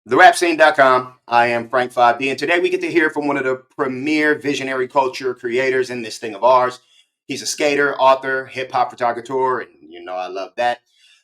TheRapScene.com. I am Frank 5D, and today we get to hear from one of the premier visionary culture creators in this thing of ours. He's a skater, author, hip hop photographer, and I love that.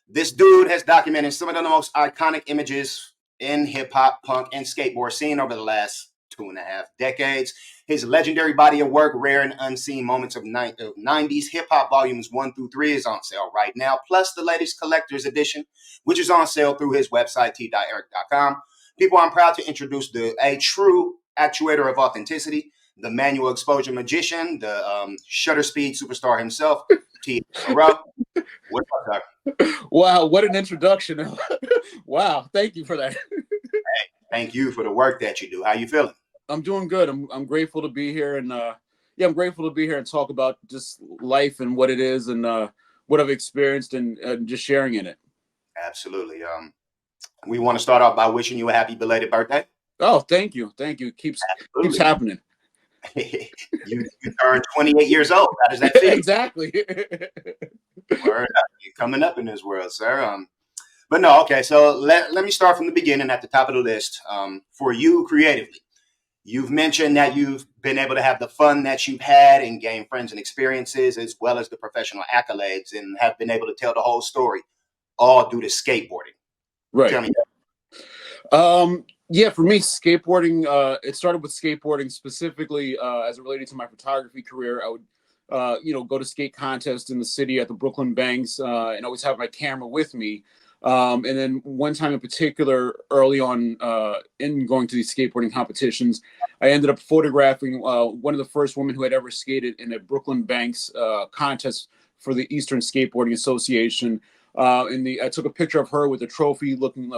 This dude has documented some of the most iconic images in hip hop, punk, and skateboard scene over the last 2.5 decades. His legendary body of work, Rare and Unseen Moments of 90's Hip Hop Volumes 1 through 3, is on sale right now, plus the latest collector's edition, which is on sale through his website, t.eric.com. People, I'm proud to introduce a true actuator of authenticity, the manual exposure magician, the shutter speed superstar himself, T. Monroe. What's up, Doc? Wow, what an introduction. Wow, thank you for that. Thank you for the work that you do. How you feeling? I'm doing good. I'm grateful to be here and I'm grateful to be here and talk about just life and what it is and what I've experienced and just sharing in it. Absolutely. We want to start off by wishing you a happy belated birthday. Oh, thank you. Thank you. Keeps happening. you turned 28 years old. How does that feel? Exactly. Word up. You're coming up in this world, sir. But no, okay. So let me start from the beginning at the top of the list. For you creatively, you've mentioned that you've been able to have the fun that you've had and gain friends and experiences, as well as the professional accolades, and have been able to tell the whole story, all due to skateboarding. Right. Tell me that. Yeah, for me, skateboarding, it started with skateboarding specifically as it related to my photography career. I would go to skate contests in the city at the Brooklyn Banks and always have my camera with me. And then one time in particular, early on in going to these skateboarding competitions, I ended up photographing one of the first women who had ever skated in a Brooklyn Banks contest for the Eastern Skateboarding Association. I took a picture of her with a trophy, looking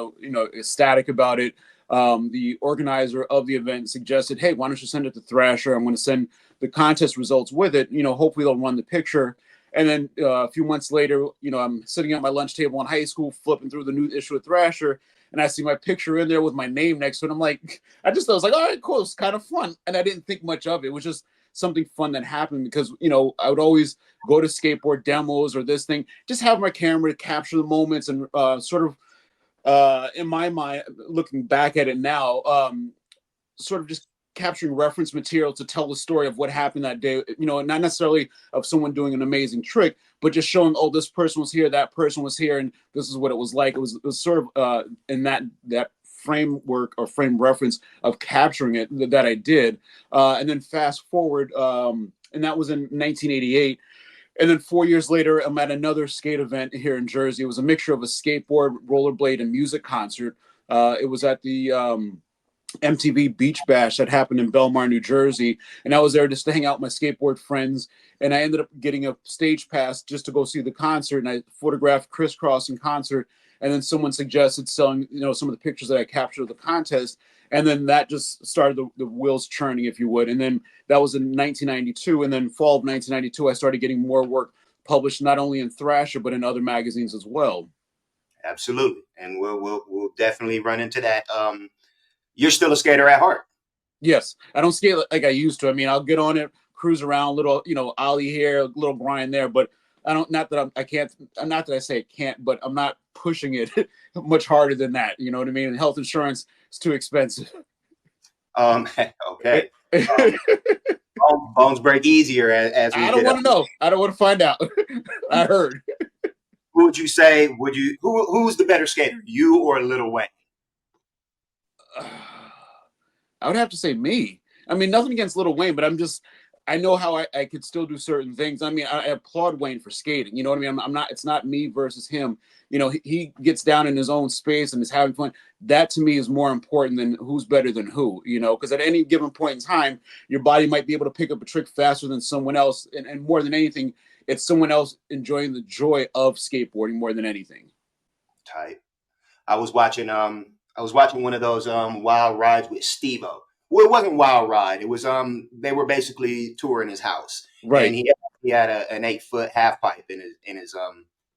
ecstatic about it. The organizer of the event suggested, "Hey, why don't you send it to Thrasher? I'm going to send the contest results with it. Hopefully they'll run the picture." And then a few months later, I'm sitting at my lunch table in high school, flipping through the new issue of Thrasher, and I see my picture in there with my name next to it. I'm like, I was like, all right, cool, it's kind of fun. And I didn't think much of it. It was just something fun that happened because, I would always go to skateboard demos or this thing, just have my camera to capture the moments and in my mind, looking back at it now, sort of just capturing reference material to tell the story of what happened that day, not necessarily of someone doing an amazing trick, but just showing, oh, this person was here, that person was here, and this is what it was like. It was sort of in that framework or frame reference of capturing it that I did. And then fast forward, and that was in 1988. And then 4 years later, I'm at another skate event here in Jersey. It was a mixture of a skateboard, rollerblade, and music concert. It was at the MTV Beach Bash that happened in Belmar, New Jersey. And I was there just to hang out with my skateboard friends. And I ended up getting a stage pass just to go see the concert. And I photographed Crisscross in concert. And then someone suggested selling, some of the pictures that I captured of the contest. And then that just started the wheels churning, if you would. And then that was in 1992. And then fall of 1992, I started getting more work published, not only in Thrasher, but in other magazines as well. Absolutely. And we'll definitely run into that. You're still a skater at heart. Yes. I don't skate like I used to. I mean, I'll get on it, cruise around, little, ollie here, little grind there, but I don't, not that I can't, not that I say it can't, but I'm not pushing it much harder than that. You know what I mean? And health insurance is too expensive. Okay. Bones break easier as we. I don't want to know. I don't want to find out. I heard. Who would you say? Who's the better skater, you or Lil Wayne? I would have to say me. I mean, nothing against Lil Wayne, but I know how I could still do certain things. I mean, I applaud Wayne for skating. You know what I mean? I'm not. It's not me versus him. He gets down in his own space and is having fun. That to me is more important than who's better than who. Because at any given point in time, your body might be able to pick up a trick faster than someone else, and more than anything, it's someone else enjoying the joy of skateboarding more than anything. Tight. I was watching one of those wild rides with Steve-O. Well, it wasn't wild ride. It was they were basically touring his house. Right. And he had an 8-foot half pipe in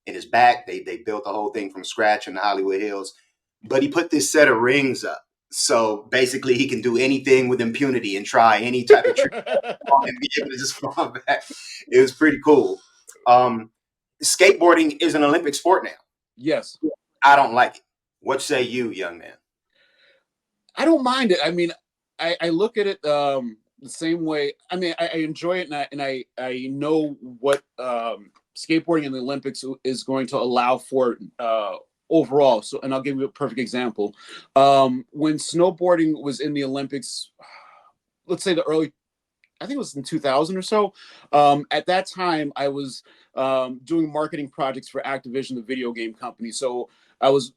his back. They built the whole thing from scratch in the Hollywood Hills. But he put this set of rings up. So basically he can do anything with impunity and try any type of trick and be able to just fall back. It was pretty cool. Skateboarding is an Olympic sport now. Yes. I don't like it. What say you, young man? I don't mind it. I mean, I look at it the same way. I mean, I enjoy it, and I know what skateboarding in the Olympics is going to allow for overall. So, and I'll give you a perfect example. When snowboarding was in the Olympics, let's say the early, I think it was in 2000 or so. At that time, I was doing marketing projects for Activision, the video game company. So I was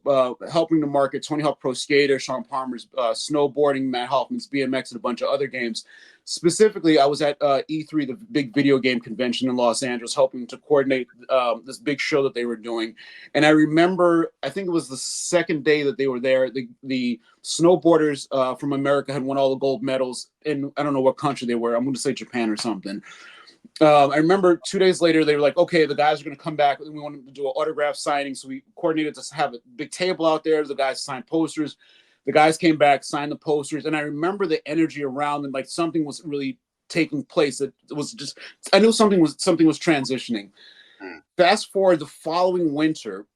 helping to market Tony Hawk Pro Skater, Sean Palmer's snowboarding, Matt Hoffman's BMX, and a bunch of other games. Specifically, I was at E3, the big video game convention in Los Angeles, helping to coordinate this big show that they were doing. And I remember, I think it was the second day that they were there. The snowboarders from America had won all the gold medals, and I don't know what country they were. I'm going to say Japan or something. I remember 2 days later, they were like, okay, the guys are going to come back. We want to do an autograph signing. So we coordinated to have a big table out there. The guys signed posters. The guys came back, signed the posters. And I remember the energy around them, like something was really taking place. It was just, I knew something was transitioning. Fast forward the following winter,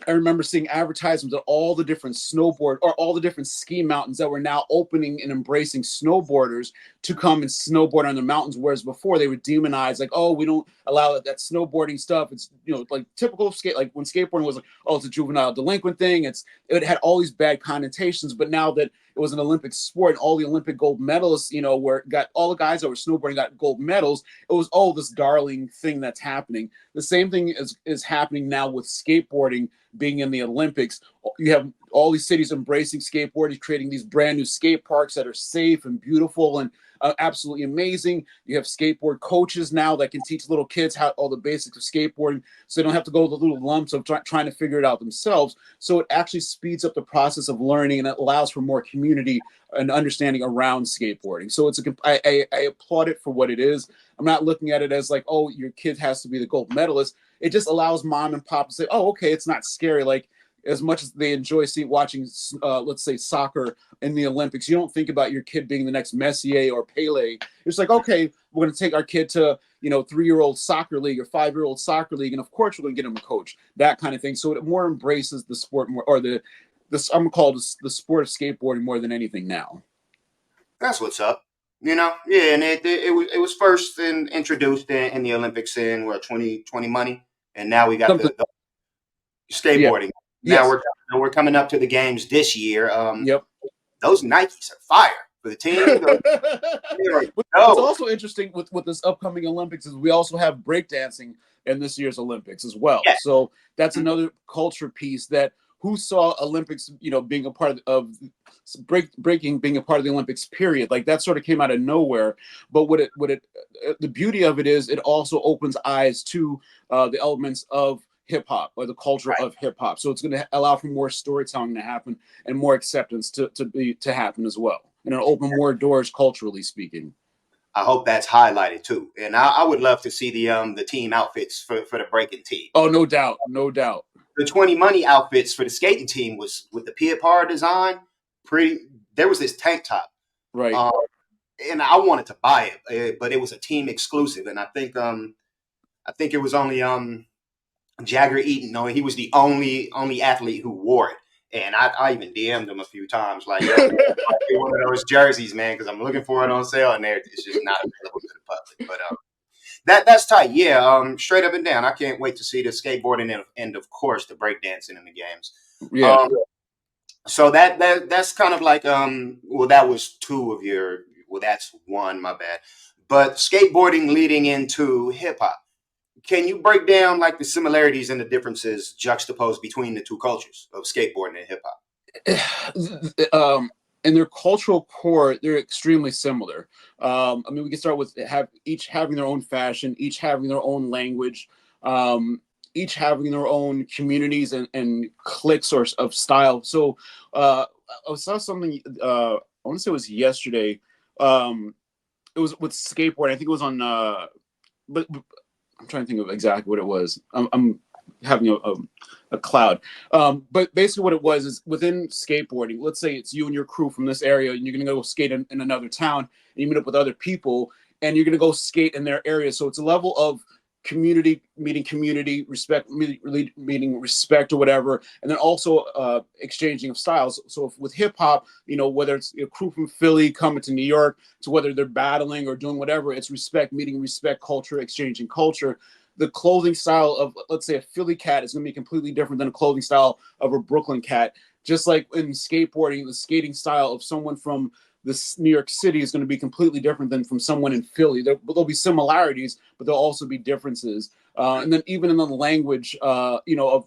I remember seeing advertisements of all the different snowboard or all the different ski mountains that were now opening and embracing snowboarders to come and snowboard on the mountains. Whereas before they were demonized, like, oh, we don't allow that snowboarding stuff. It's, you know, like typical skate, like when skateboarding was like, oh, it's a juvenile delinquent thing. It had all these bad connotations. But now that it was an Olympic sport and all the Olympic gold medalists, you know, where got all the guys that were snowboarding got gold medals, it was, oh, this darling thing that's happening. The same thing is happening now with skateboarding being in the Olympics. You have all these cities embracing skateboarding, creating these brand new skate parks that are safe and beautiful and absolutely amazing. You have skateboard coaches now that can teach little kids how all the basics of skateboarding, so they don't have to go to the little lumps of trying to figure it out themselves. So it actually speeds up the process of learning, and it allows for more community and understanding around skateboarding. So I applaud it for what it is. I'm not looking at it as like, oh, your kid has to be the gold medalist. It just allows mom and pop to say, oh, okay, it's not scary. Like, as much as they enjoy watching, let's say, soccer in the Olympics, you don't think about your kid being the next Messier or Pele. It's like, okay, we're going to take our kid to, you know, 3-year-old soccer league or 5-year-old soccer league, and of course we're going to get him a coach, that kind of thing. So it more embraces the sport more, or I'm going to call it the sport of skateboarding more than anything now. That's what's up. You know, yeah, and it was first introduced in the Olympics in 2020 money, and now we got the skateboarding. Yeah. Now Yes. we're coming up to the games this year. Yep. Those Nikes are fire for the team. What's also interesting with this upcoming Olympics is we also have breakdancing in this year's Olympics as well. Yeah. So that's another culture piece that who saw Olympics, you know, being a part of breaking being a part of the Olympics period. Like that sort of came out of nowhere. But the beauty of it is it also opens eyes to the elements of hip hop or the culture of hip hop. So it's going to allow for more storytelling to happen and more acceptance to happen as well. And it'll open more doors culturally speaking. I hope that's highlighted too. And I would love to see the team outfits for the breaking team. Oh, no doubt. No doubt. The 20 money outfits for the skating team was with the Pied Par design. There was this tank top. Right. And I wanted to buy it, but it was a team exclusive. And I think it was only Jagger Eaton. No, he was the only athlete who wore it. And I even DM'd him a few times, like, yo, one of those jerseys, man, because I'm looking for it on sale, and it's just not available to the public. But that's tight. Yeah, straight up and down. I can't wait to see the skateboarding and of course, the breakdancing in the games. Yeah. So that's kind of like, well, that was two of your, well, that's one, my bad. But skateboarding leading into hip hop. Can you break down like the similarities and the differences juxtaposed between the two cultures of skateboarding and hip hop? In their cultural core, they're extremely similar. I mean, we can start with each having their own fashion, each having their own language, each having their own communities and cliques of style. So I saw something, I want to say it was yesterday. It was with skateboarding. I think it was on, but I'm trying to think of exactly what it was. I'm having a cloud. But basically what it was is within skateboarding, let's say it's you and your crew from this area, and you're going to go skate in another town, and you meet up with other people, and you're going to go skate in their area. So it's a level of community meeting community, respect meeting respect or whatever, and then also exchanging of styles. So if, with hip hop, whether it's a crew from Philly coming to New York, to whether they're battling or doing whatever, it's respect meeting respect, culture exchanging culture. The clothing style of, let's say, a Philly cat is going to be completely different than a clothing style of a Brooklyn cat. Just like in skateboarding, the skating style of someone from this New York City is going to be completely different than from someone in Philly. There'll be similarities, but there'll also be differences. And then even in the language, of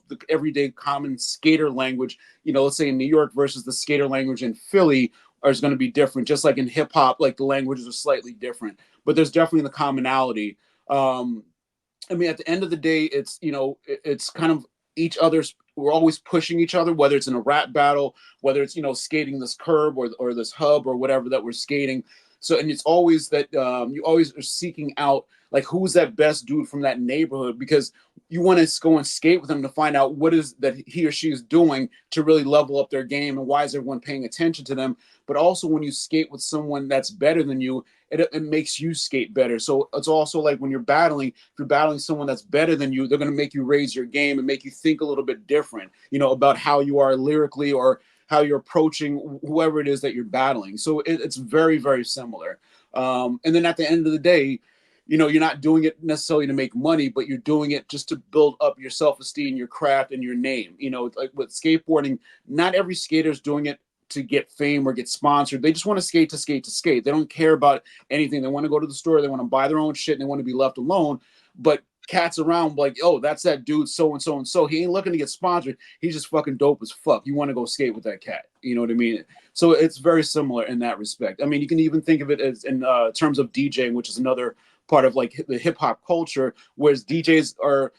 the everyday common skater language, let's say in New York versus the skater language in Philly is going to be different. Just like in hip hop, like the languages are slightly different, but there's definitely the commonality. I mean, at the end of the day, it's kind of each other's. We're always pushing each other, whether it's in a rap battle, whether it's skating this curb or this hub or whatever that we're skating. So, and it's always that you always are seeking out like who's that best dude from that neighborhood, because you want to go and skate with them to find out what is that he or she is doing to really level up their game, and why is everyone paying attention to them. But also when you skate with someone that's better than you, it makes you skate better. So it's also like when you're battling, if you're battling someone that's better than you, they're going to make you raise your game and make you think a little bit different, about how you are lyrically or how you're approaching whoever it is that you're battling. So it's very, very similar. And then at the end of the day, you're not doing it necessarily to make money, but you're doing it just to build up your self-esteem, your craft, and your name. Like with skateboarding, not every skater is doing it to get fame or get sponsored. They just want to skate to skate to skate. They don't care about anything. They want to go to the store. They want to buy their own shit, and they want to be left alone. But cats around like, oh, that's that dude so and so and so. He ain't looking to get sponsored. He's just fucking dope as fuck. You want to go skate with that cat. You know what I mean? So it's very similar in that respect. I mean, you can even think of it as in terms of DJing, which is another part of like the hip hop culture, whereas DJs are,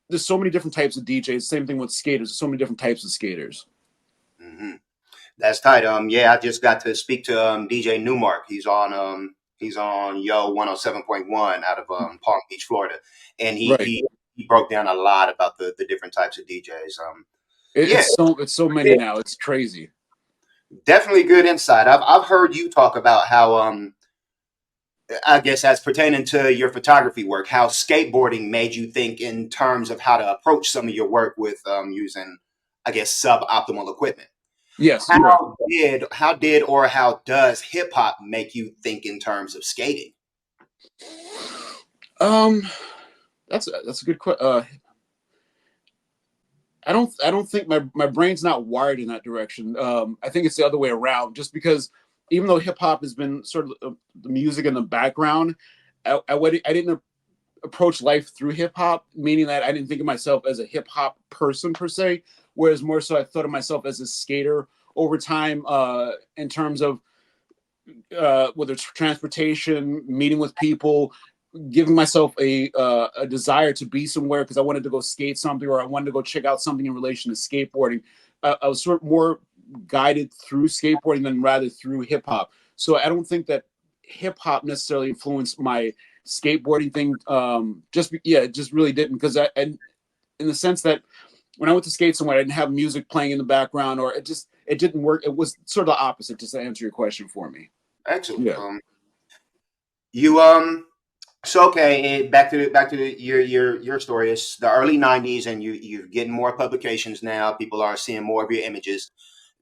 there's so many different types of DJs. Same thing with skaters. There's so many different types of skaters. Mm-hmm. That's tight. Yeah, I just got to speak to DJ Newmark. He's on Yo 107.1 out of Palm Beach, Florida, and Right. he broke down a lot about the different types of DJs. Yeah, It's so many now. It's crazy. definitely good insight. I've heard you talk about how I guess as pertaining to your photography work, how skateboarding made you think in terms of how to approach some of your work with using, I guess, suboptimal equipment. Yes, you're right. How does hip hop make you think in terms of skating? Um, that's a good question. I don't think my brain's not wired in that direction. I think it's the other way around. Just because even though hip hop has been sort of the music in the background, I didn't approach life through hip hop, meaning that I didn't think of myself as a hip hop person per se. Whereas more so, I thought of myself as a skater over time, in terms of whether it's transportation, meeting with people, giving myself a desire to be somewhere because I wanted to go skate something or I wanted to go check out something in relation to skateboarding. I was sort of more guided through skateboarding than rather through hip hop. So I don't think that hip hop necessarily influenced my skateboarding thing. It just really didn't, because and in the sense that when I went to skate somewhere, I didn't have music playing in the background, or it didn't work. It was sort of the opposite. Just to answer your question for me. Excellent. Yeah. You So okay, back to your story. It's the early '90s, and you're getting more publications now. People are seeing more of your images.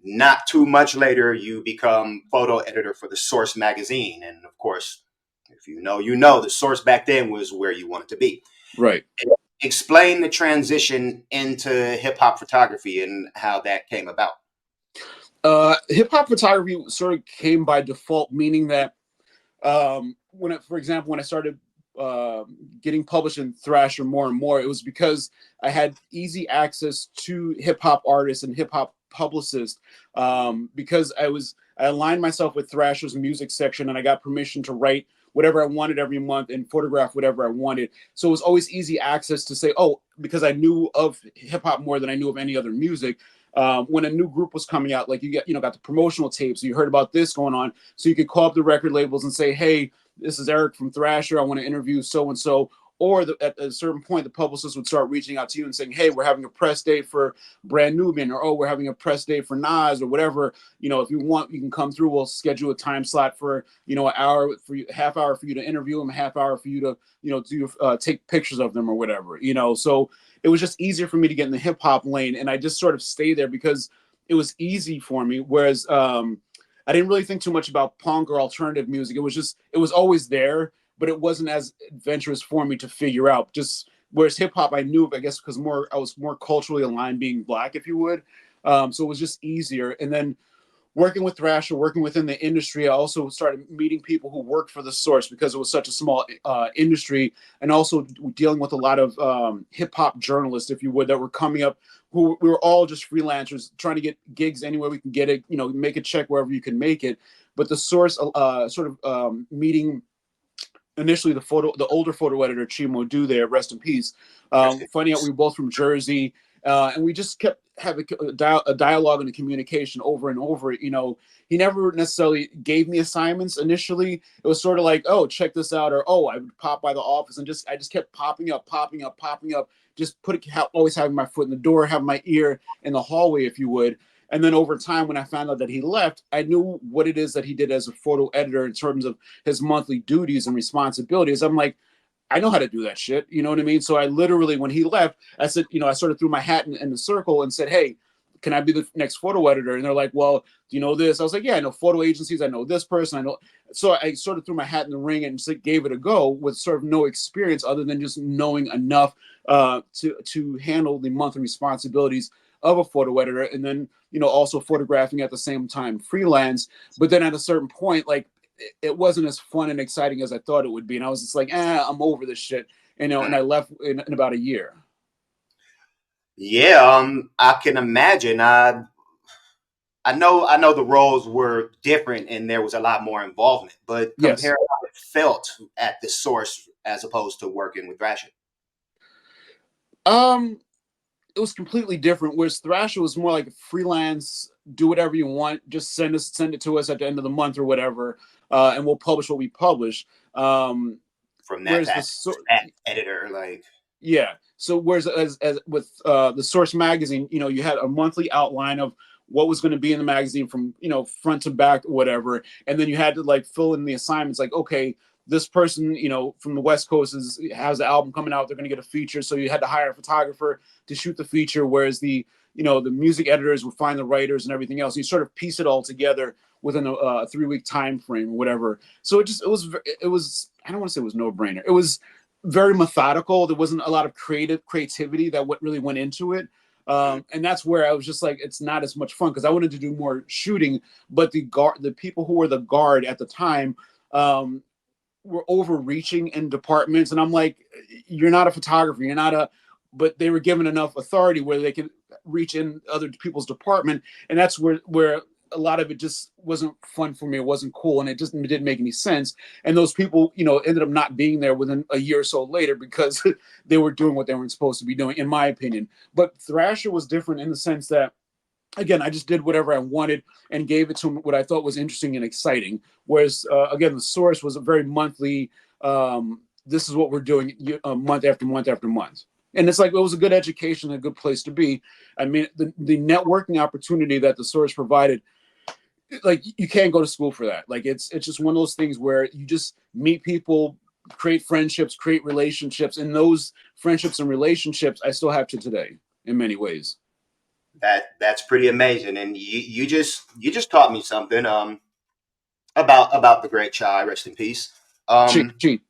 Not too much later, you become photo editor for the Source magazine, and of course, if you know, the Source back then was where you wanted to be. Right. Explain the transition into hip hop photography and how that came about. Hip hop photography sort of came by default, meaning that for example, when I started getting published in Thrasher more and more, it was because I had easy access to hip hop artists and hip hop publicists, because I aligned myself with Thrasher's music section, and I got permission to write whatever I wanted every month and photograph whatever I wanted. So it was always easy access to say, oh, because I knew of hip hop more than I knew of any other music. When a new group was coming out, like got the promotional tapes, so you heard about this going on, so you could call up the record labels and say, hey, this is Eric from Thrasher. I want to interview so and so. or at a certain point, the publicist would start reaching out to you and saying, "Hey, we're having a press day for Brand Nubian," or "Oh, we're having a press day for Nas," or whatever. If you want, you can come through. We'll schedule a time slot for an hour for you, half hour for you to interview them, a half hour for you to do take pictures of them or whatever. So it was just easier for me to get in the hip hop lane, and I just sort of stayed there because it was easy for me. Whereas I didn't really think too much about punk or alternative music. It was always there, but it wasn't as adventurous for me to figure out. Just whereas hip hop, I knew, I guess, because I was more culturally aligned, being black, if you would. So it was just easier. And then working with Thrasher, working within the industry, I also started meeting people who worked for the Source because it was such a small industry, and also dealing with a lot of hip hop journalists, if you would, that were coming up. Who we were all just freelancers trying to get gigs anywhere we can get it, make a check wherever you can make it. But the Source sort of meeting initially the older photo editor Chimo Do there, rest in peace. Finding out we were both from Jersey, and we just kept having a dialogue and a communication over and over. He never necessarily gave me assignments initially. It was sort of like, "Oh, check this out," or, "Oh, I would pop by the office," and I just kept popping up, just always having my foot in the door, having my ear in the hallway, if you would. And then over time, when I found out that he left, I knew what it is that he did as a photo editor in terms of his monthly duties and responsibilities. I'm like, I know how to do that shit. You know what I mean? So I literally, when he left, I said, I sort of threw my hat in the circle and said, "Hey, can I be the next photo editor?" And they're like, "Well, do you know this?" I was like, "Yeah, I know photo agencies. I know this person. I know." So I sort of threw my hat in the ring and gave it a go with sort of no experience other than just knowing enough to handle the monthly responsibilities of a photo editor, and then also photographing at the same time freelance. But then at a certain point, like, it wasn't as fun and exciting as I thought it would be, and I was just like, I'm over this shit, and I left in about a year. Yeah, I can imagine. I know the roles were different and there was a lot more involvement, but Yes. compare how it felt at the Source as opposed to working with Thrasher. um it was completely different. Whereas Thrasher was more like a freelance, do whatever you want, just send it to us at the end of the month or whatever, and we'll publish what we publish. um From whereas that editor, like, Yeah. So whereas as with the Source magazine, you had a monthly outline of what was going to be in the magazine from front to back or whatever, and then you had to like fill in the assignments. Like, okay, this person from the West Coast has an album coming out. They're going to get a feature, so you had to hire a photographer to shoot the feature. Whereas the music editors would find the writers and everything else. You sort of piece it all together within a 3-week time frame or whatever. So it was I don't want to say it was no brainer. It was very methodical. There wasn't a lot of creativity that really went into it. And that's where I was just like, it's not as much fun because I wanted to do more shooting, but the people who were the guard at the time were overreaching in departments, and I'm like, you're not a photographer, you're not a. But they were given enough authority where they could reach in other people's department, and that's where a lot of it just wasn't fun for me. It wasn't cool, and it just didn't make any sense. And those people, ended up not being there within a year or so later because they were doing what they weren't supposed to be doing, in my opinion. But Thrasher was different in the sense that, again, I just did whatever I wanted and gave it to him what I thought was interesting and exciting. Whereas, again, the Source was a very monthly. This is what we're doing month after month after month, and it's like it was a good education, a good place to be. I mean, the networking opportunity that the Source provided, like, you can't go to school for that. Like, it's just one of those things where you just meet people, create friendships, create relationships, and those friendships and relationships I still have to today in many ways. that's pretty amazing. And you just taught me something about the great Chai, rest in peace. Cheat, Um cheat.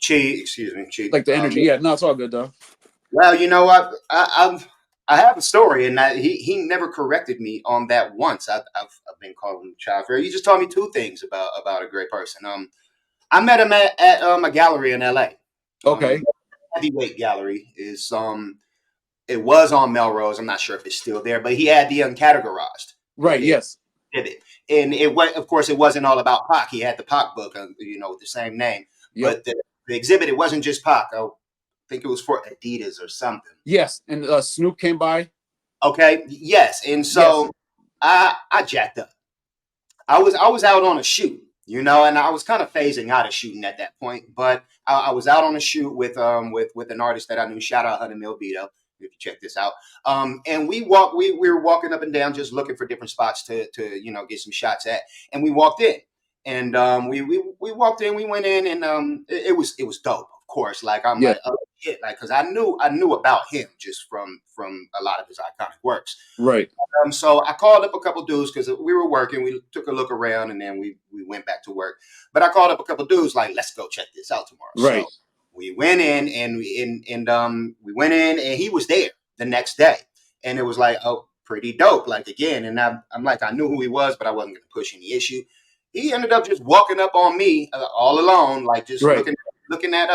Chi, excuse me, Chi. Like the energy. Yeah, no, it's all good though. Well, you know what? I have a story, and he never corrected me on that once. I've been calling him Chai Fair. You just told me two things about a great person. I met him at a gallery in L.A. Okay. Heavyweight Gallery is it was on Melrose. I'm not sure if it's still there, but he had the uncategorized Right. Yes. exhibit, and it was, of course, it wasn't all about Pac. He had the Pac book, with the same name, Yep. but the exhibit, it wasn't just Pac. I think it was for Adidas or something. Yes. And Snoop came by. Okay, yes, and Yes. so I jacked up. I was out on a shoot, And I was kind of phasing out of shooting at that point, but I was out on a shoot with an artist that I knew. Shout out Hunter Milvito, if you check this out. And we were walking up and down, just looking for different spots to get some shots at. And we walked in, and we walked in, we went in, and it was dope. Of course, like I'm Yeah. like, oh shit, like because I knew about him just from a lot of his iconic works. Right. So I called up a couple dudes because we were working. We took a look around and then we went back to work. But I called up a couple dudes like, let's go check this out tomorrow. Right. So we went in we went in and he was there the next day, and it was like, oh, pretty dope. Like again, and I'm like, I knew who he was, but I wasn't going to push any issue. He ended up just walking up on me all alone, like just Right. looking at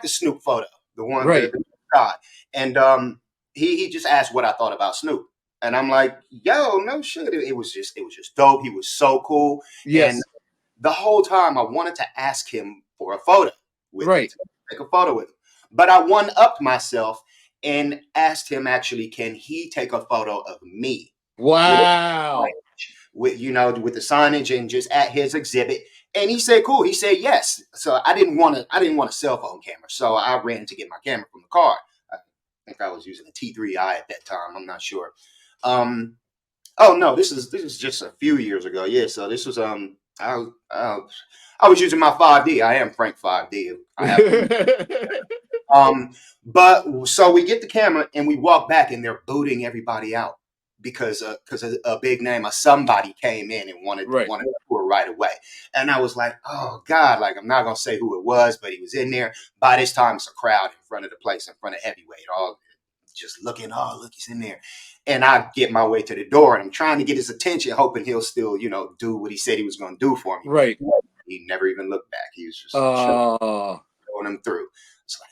the Snoop photo, the one Right. the God, and he just asked what I thought about Snoop, and I'm like, yo, no shit. It was just dope. He was so cool, and Yes. the whole time I wanted to ask him for a photo with him, Right. to take a photo with him, but I one upped myself and asked him actually, can he take a photo of me with Wow. with the signage and just at his exhibit? And he said, cool. He said yes. So I didn't want a cell phone camera, so I ran to get my camera from the car. I think I was using a T3i at that time. I'm not sure. Um, oh no, this is just a few years ago. Yeah, so this was I was using my 5D. I am Frank 5D. I have but so we get the camera and we walk back and they're booting everybody out because a big name of somebody came in and wanted Right. wanted to tour right away. And I was like, oh God, like I'm not gonna say who it was, but he was in there. By this time, it's a crowd in front of the place, in front of Heavyweight, all just looking. Oh, look, he's in there. And I get my way to the door and I'm trying to get his attention, hoping he'll still, do what he said he was going to do for me. Right. He never even looked back. He was just Uh, throwing him through. It's like,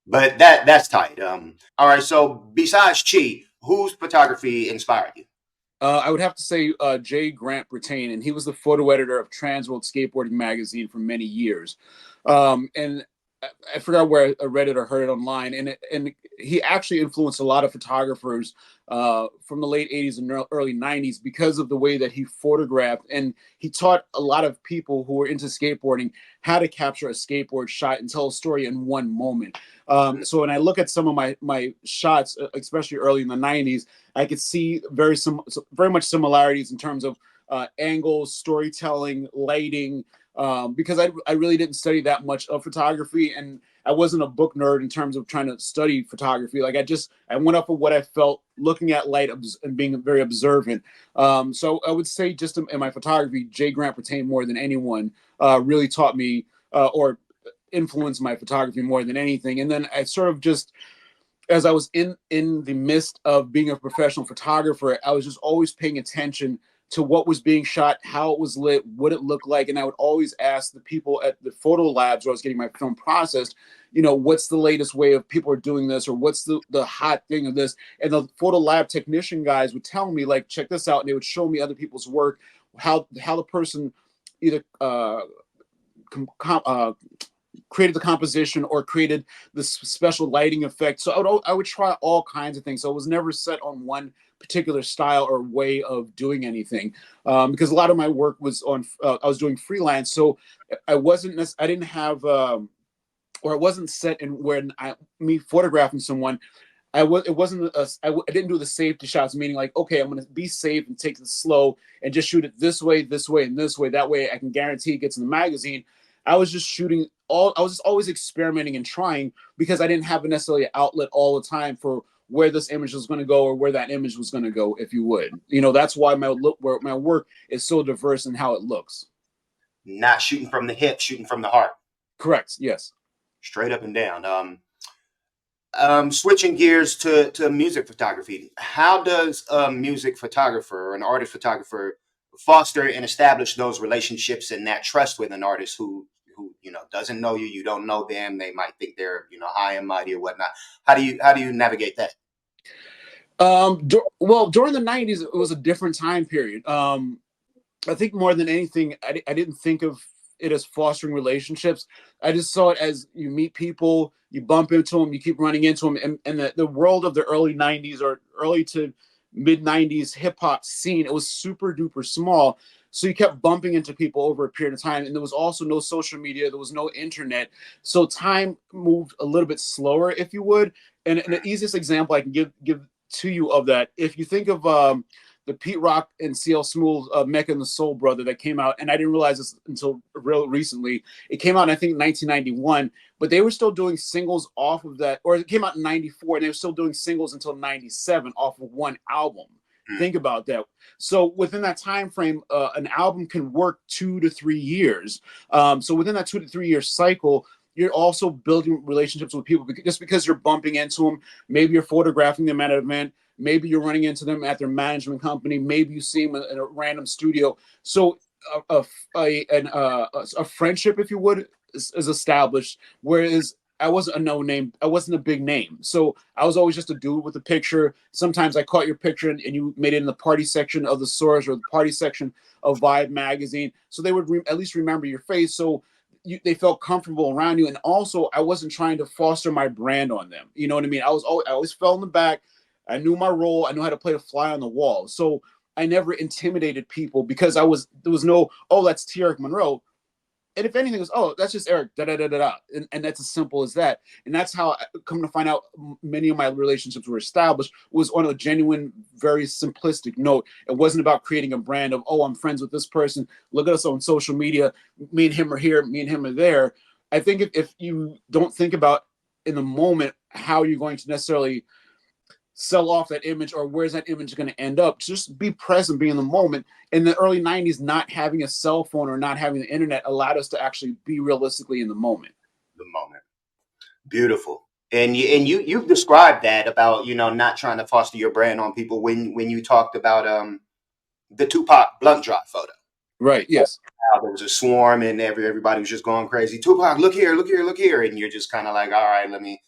but that's tight. All right. So besides Chi, whose photography inspired you? I would have to say Jay Grant Bertain, and he was the photo editor of Transworld Skateboarding magazine for many years. And I forgot where I read it or heard it online, and he actually influenced a lot of photographers from the late '80s and early '90s because of the way that he photographed, and he taught a lot of people who were into skateboarding how to capture a skateboard shot and tell a story in one moment. So when I look at some of my shots, especially early in the '90s, I could see very much similarities in terms of angles, storytelling, lighting. Because I really didn't study that much of photography, and I wasn't a book nerd in terms of trying to study photography. Like I went up with what I felt, looking at light and being very observant. So I would say just in my photography, Jay Grant Pertain more than anyone really taught me or influenced my photography more than anything. And then I sort of just, as I was in the midst of being a professional photographer, I was just always paying attention to what was being shot, how it was lit, what it looked like. And I would always ask the people at the photo labs where I was getting my film processed, what's the latest way of people are doing this, or what's the hot thing of this? And the photo lab technician guys would tell me, like, check this out. And they would show me other people's work, how the person either created the composition or created this special lighting effect. So I would try all kinds of things. So I was never set on one particular style or way of doing anything, because a lot of my work was I was doing freelance. So I didn't have, or I wasn't set in when me photographing someone. It wasn't I didn't do the safety shots, meaning like, okay, I'm going to be safe and take it slow and just shoot it this way, and this way. That way I can guarantee it gets in the magazine. I was just I was just always experimenting and trying because I didn't have necessarily an outlet all the time for where this image was going to go or where that image was going to go, if you would. That's why my work is so diverse in how it looks. Not shooting from the hip, shooting from the heart. Correct. Yes. Straight up and down. Switching gears to music photography, how does a music photographer or an artist photographer foster and establish those relationships and that trust with an artist who doesn't know you, you don't know them, they might think they're high and mighty or whatnot? How do you navigate that? Well, during the '90s, it was a different time period. I think more than anything, I didn't think of it as fostering relationships. I just saw it as you meet people, you bump into them, you keep running into them, and the world of the early '90s or early to mid 90s hip hop scene. It was super duper small. So you kept bumping into people over a period of time. And there was also no social media, there was no internet. So time moved a little bit slower, if you would. And the easiest example I can give to you of that, if you think of the Pete Rock and CL Smooth Mecca and the Soul Brother that came out, and I didn't realize this until real recently. It came out in, I think, 1991, but they were still doing singles off of that, or it came out in 94, and they were still doing singles until 97 off of one album. Think about that. So within that time frame, an album can work 2 to 3 years. So within that 2 to 3 year cycle, you're also building relationships with people just because you're bumping into them. Maybe you're photographing them at an event. Maybe you're running into them at their management company. Maybe you see them in a random studio. So a friendship, if you would, is established. Whereas I wasn't a no name. I wasn't a big name. So I was always just a dude with a picture. Sometimes I caught your picture and you made it in the party section of the Source or the party section of Vibe magazine. So they would at least remember your face. So they felt comfortable around you. And also, I wasn't trying to foster my brand on them. You know what I mean? I always fell in the back. I knew my role. I knew how to play the fly on the wall. So I never intimidated people because there was no, oh, that's T. Eric Monroe. And if anything, it was, oh, that's just Eric, da da da da da. And that's as simple as that. And that's how I come to find out many of my relationships were established, was on a genuine, very simplistic note. It wasn't about creating a brand of, oh, I'm friends with this person. Look at us on social media. Me and him are here. Me and him are there. I think if you don't think about in the moment how you're going to necessarily sell off that image or where's that image going to end up, just be present, be in the moment. In the early 90s, not having a cell phone or not having the internet allowed us to actually be realistically in the moment. The moment. Beautiful. And you've described that about, not trying to foster your brand on people when you talked about the Tupac blunt drive photo. Right. Yes. There was a swarm and everybody was just going crazy. Tupac, look here, look here, look here. And you're just kind of like, all right, let me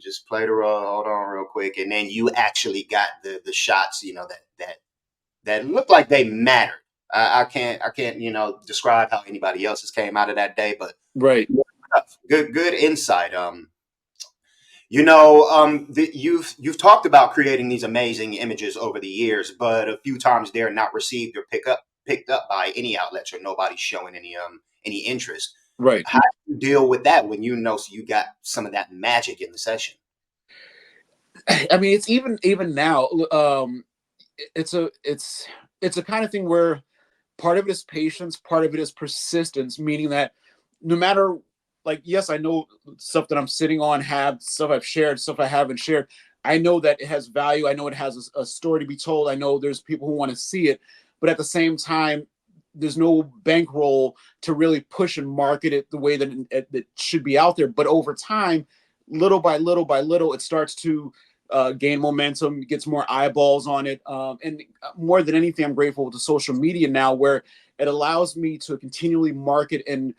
just play the role. Hold on real quick. And then you actually got the shots, that looked like they mattered. I can't, describe how anybody else's came out of that day, but right. Good insight. You've talked about creating these amazing images over the years, but a few times they're not received or picked up by any outlets or nobody's showing any interest. Right. How do you deal with that when so you got some of that magic in the session? I mean, it's even now. It's a kind of thing where part of it is patience, part of it is persistence, meaning that no matter, like, yes, I know stuff that I'm sitting on, have stuff I've shared, stuff I haven't shared. I know that it has value. I know it has a story to be told. I know there's people who want to see it, but at the same time, there's no bankroll to really push and market it the way that it should be out there. But over time, little by little by little, it starts to gain momentum, gets more eyeballs on it. And more than anything, I'm grateful to social media now, where it allows me to continually market and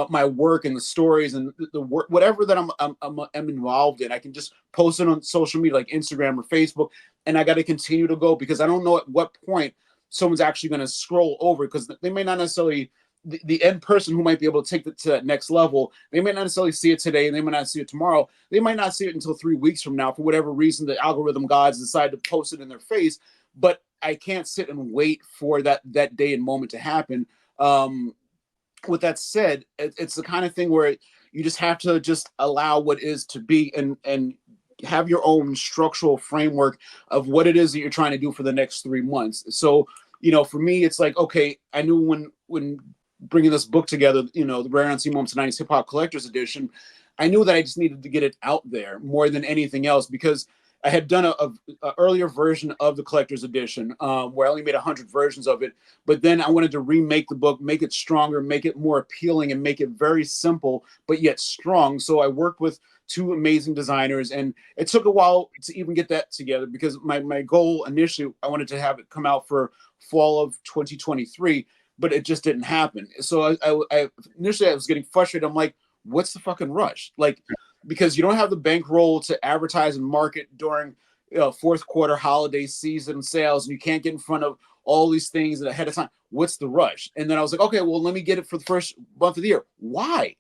my work and the stories and the work, whatever that I'm involved in. I can just post it on social media like Instagram or Facebook, and I got to continue to go because I don't know at what point someone's actually going to scroll over, because they may not necessarily, the end person who might be able to take it to that next level, they may not necessarily see it today, and they might not see it tomorrow. They might not see it until 3 weeks from now for whatever reason the algorithm gods decide to post it in their face. But I can't sit and wait for that day and moment to happen. With that said, it's the kind of thing where you just have to just allow what is to be, and have your own structural framework of what it is that you're trying to do for the next 3 months. So, for me, it's like, okay, I knew when bringing this book together, the Rare and Unseen Moments of 90's Hip Hop Collector's Edition, I knew that I just needed to get it out there more than anything else, because I had done a earlier version of the collector's edition where I only made 100 versions of it. But then I wanted to remake the book, make it stronger, make it more appealing, and make it very simple, but yet strong. So I worked with 2 amazing designers, and it took a while to even get that together, because my goal initially, I wanted to have it come out for fall of 2023, but it just didn't happen. So I initially I was getting frustrated. I'm like, what's the fucking rush? Like, because you don't have the bankroll to advertise and market during fourth quarter holiday season sales, and you can't get in front of all these things ahead of time. What's the rush? And then I was like, okay, well, let me get it for the first month of the year. Why?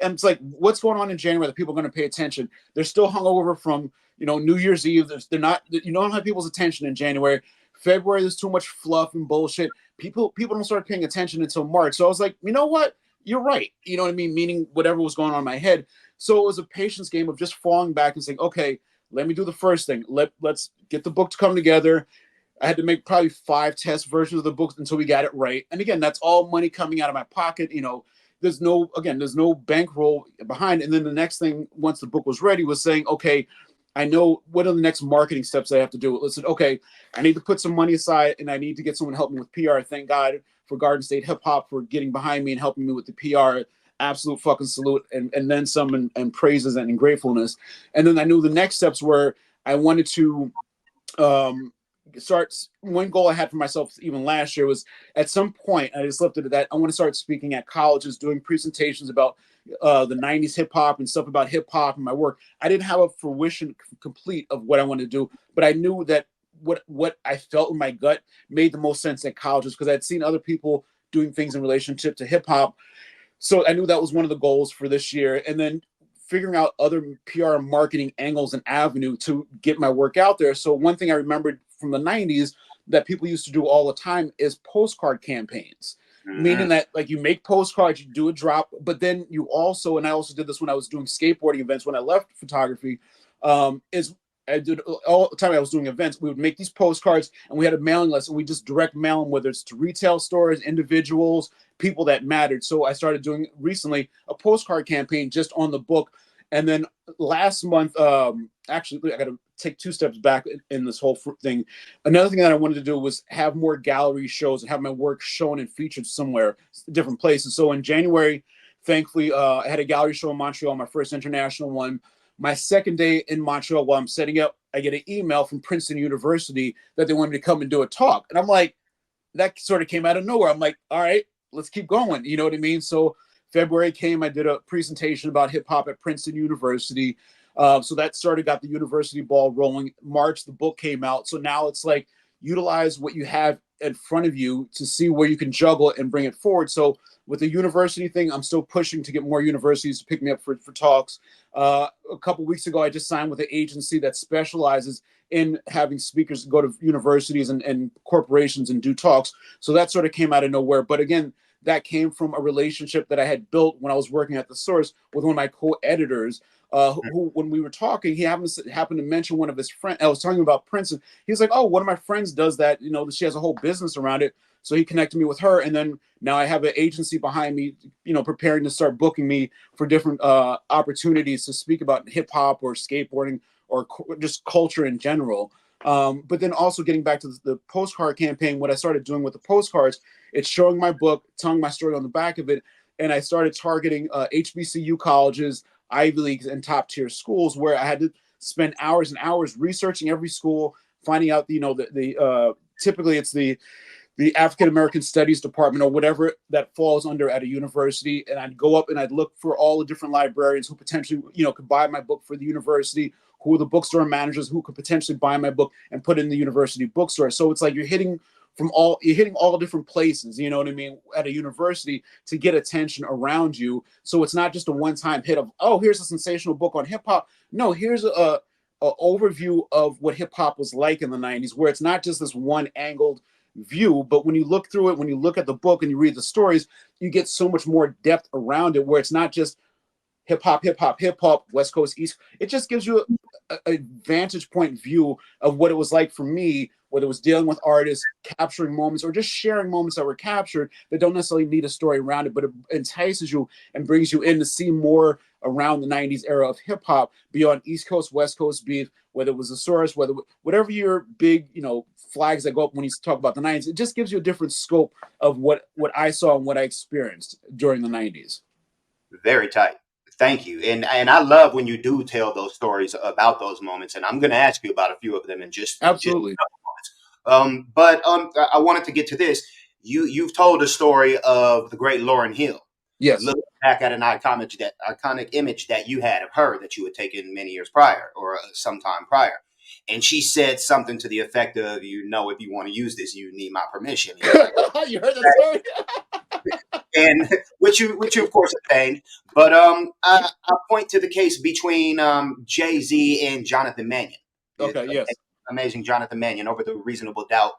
And it's like, what's going on in January that people are going to pay attention? They're still hungover from, New Year's Eve. They're not, you don't have people's attention in January. February, there's too much fluff and bullshit. People don't start paying attention until March. So I was like, you know what? You're right. You know what I mean? Meaning whatever was going on in my head. So it was a patience game of just falling back and saying, okay, let me do the first thing. Let's get the book to come together. I had to make probably 5 test versions of the books until we got it right. And again, that's all money coming out of my pocket. There's no bankroll behind. And then the next thing, once the book was ready, was saying, okay, I know what are the next marketing steps I have to do. Listen, okay, I need to put some money aside and I need to get someone to help me with PR. Thank God for Garden State Hip Hop for getting behind me and helping me with the PR. Absolute fucking salute and then some and praises and gratefulness. And then I knew the next steps were I wanted to start. One goal I had for myself even last year was at some point I just left it at that. I want to start speaking at colleges, doing presentations about the 90s hip hop and stuff about hip hop and my work. I didn't have a fruition complete of what I wanted to do, but I knew that what I felt in my gut made the most sense at colleges because I'd seen other people doing things in relationship to hip hop. So I knew that was one of the goals for this year. And then figuring out other PR marketing angles and avenue to get my work out there. So one thing I remembered from the 90s that people used to do all the time is postcard campaigns. Mm-hmm. Meaning that like you make postcards, you do a drop, but then you also, and I also did this when I was doing skateboarding events when I left photography, is I did all the time I was doing events, we would make these postcards and we had a mailing list and we just direct mail them, whether it's to retail stores, individuals, people that mattered. So I started doing recently a postcard campaign just on the book. And then last month, actually, I got to take 2 steps back in this whole thing. Another thing that I wanted to do was have more gallery shows and have my work shown and featured somewhere, different places. So in January, thankfully, I had a gallery show in Montreal, my first international one. My second day in Montreal, while I'm setting up, I get an email from Princeton University that they wanted me to come and do a talk. And I'm like, that sort of came out of nowhere. I'm like, all right, let's keep going. You know what I mean? So February came, I did a presentation about hip hop at Princeton University. So that got the university ball rolling. March, the book came out. So now it's like utilize what you have in front of you to see where you can juggle and bring it forward. So with the university thing, I'm still pushing to get more universities to pick me up for talks. A couple weeks ago, I just signed with an agency that specializes in having speakers go to universities and corporations and do talks. So that sort of came out of nowhere. But again, that came from a relationship that I had built when I was working at the Source with one of my co-editors, who, when we were talking, he happened to mention one of his friends. I was talking about Princeton. He was like, "Oh, one of my friends does that. She has a whole business around it." So he connected me with her, and then now I have an agency behind me, preparing to start booking me for different opportunities to speak about hip hop or skateboarding or just culture in general. But then also getting back to the postcard campaign, what I started doing with the postcards, it's showing my book, telling my story on the back of it, and I started targeting HBCU colleges, Ivy Leagues, and top tier schools where I had to spend hours and hours researching every school, finding out, typically it's the African American Studies Department or whatever that falls under at a university. And I'd go up and I'd look for all the different librarians who potentially, could buy my book for the university, who are the bookstore managers who could potentially buy my book and put it in the university bookstore. So it's like you're hitting all different places, you know what I mean, at a university to get attention around you. So it's not just a one-time hit of, oh, here's a sensational book on hip hop. No, here's a overview of what hip hop was like in the 90s, where it's not just this one angled view, but when you look through it, when you look at the book and you read the stories, you get so much more depth around it, where it's not just hip hop, West Coast, East. It just gives you a vantage point view of what it was like for me, whether it was dealing with artists, capturing moments, or just sharing moments that were captured that don't necessarily need a story around it, but it entices you and brings you in to see more around the 90s era of hip hop beyond East Coast, West Coast beef, whether it was the Source, whatever your big, flags that go up when you talk about the 90s, it just gives you a different scope of what I saw and what I experienced during the 90s. Very tight. Thank you. And I love when you do tell those stories about those moments. And I'm going to ask you about a few of them in just absolutely. But I wanted to get to this. You've told a story of the great Lauryn Hill. Yes. Looking back at an iconic image that you had of her that you had taken many years prior or sometime prior. And she said something to the effect of, if you want to use this, you need my permission. You heard that story? and which you of course obtained. But I point to the case between Jay-Z and Jonathan Mannion. The Okay, yes. amazing Jonathan Mannion over the reasonable doubt,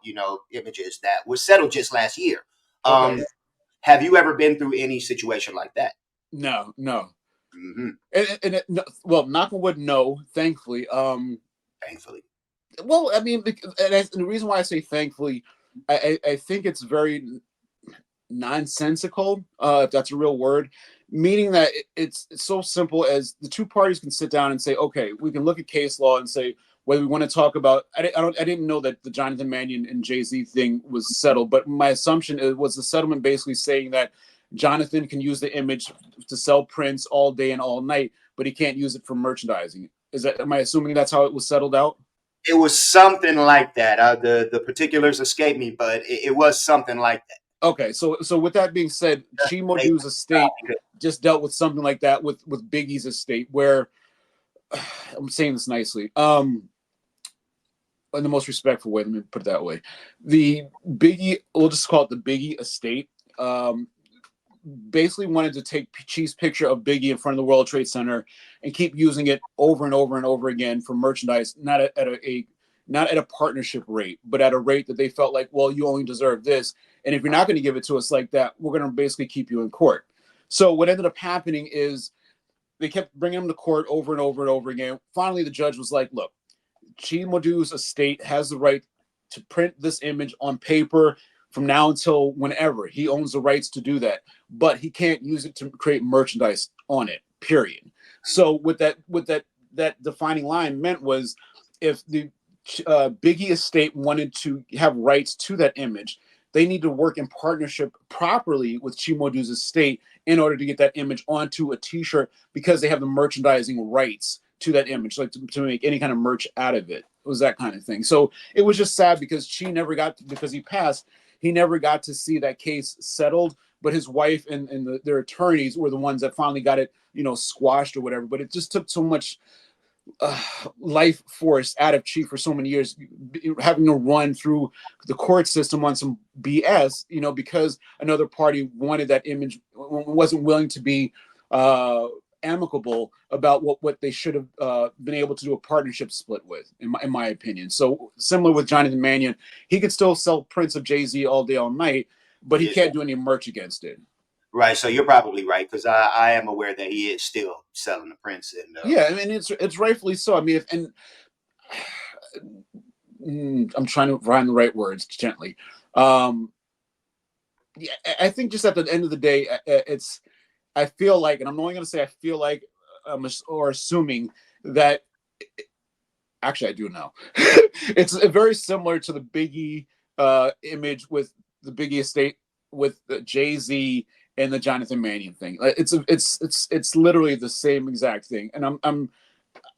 images that was settled just last year. Okay. Have you ever been through any situation like that? No, no. Hmm. No, well, knock on wood, no, thankfully. Thankfully. Well, I mean, and the reason why I say thankfully, I think it's very nonsensical, if that's a real word, meaning that it's so simple as the two parties can sit down and say, okay, we can look at case law and say whether we want to talk about. I didn't know that the Jonathan Mannion and Jay-Z thing was settled, but my assumption was the settlement basically saying that Jonathan can use the image to sell prints all day and all night, but he can't use it for merchandising. Am I assuming that's how it was settled out? It was something like that. The particulars escape me, but it was something like that. Okay, so with that being said, Chimo They- Du's estate just dealt with something like that with Biggie's estate, where I'm saying this nicely, in the most respectful way. Let me put it that way. The Biggie, we'll just call it the Biggie estate. Um, Basically wanted to take Chief's picture of Biggie in front of the World Trade Center and keep using it over and over and over again for merchandise, not at not at a partnership rate, but at a rate that they felt like, well, you only deserve this, and if you're not going to give it to us like that, we're going to basically keep you in court. So what ended up happening is they kept bringing him to court over and over and over again. Finally, the judge was like, look, Chimadu's estate has the right to print this image on paper from now until whenever. He owns the rights to do that, but he can't use it to create merchandise on it. Period. So that defining line meant was if the Biggie estate wanted to have rights to that image, they need to work in partnership properly with Chimodu's estate in order to get that image onto a T-shirt because they have the merchandising rights to that image, like to make any kind of merch out of it. It was that kind of thing. So it was just sad because because he passed, he never got to see that case settled. But his wife and their attorneys were the ones that finally got it, squashed or whatever. But it just took so much life force out of Chief for so many years, having to run through the court system on some BS, because another party wanted that image, wasn't willing to be amicable about what they should have been able to do a partnership split with, in my opinion. So similar with Jonathan Mannion, he could still sell prints of Jay-Z all day, all night, but he Yeah. can't do any merch against it. Right. So you're probably right because I am aware that he is still selling the prints and Yeah, I mean it's rightfully so. I mean, I'm trying to find the right words gently. Um, yeah, I think just at the end of the day, it's. I feel like, and I'm only going to say I feel like, or assuming that. Actually, I do know. It's very similar to the Biggie image with the Biggie estate with the Jay-Z and the Jonathan Mannion thing. It's literally the same exact thing, and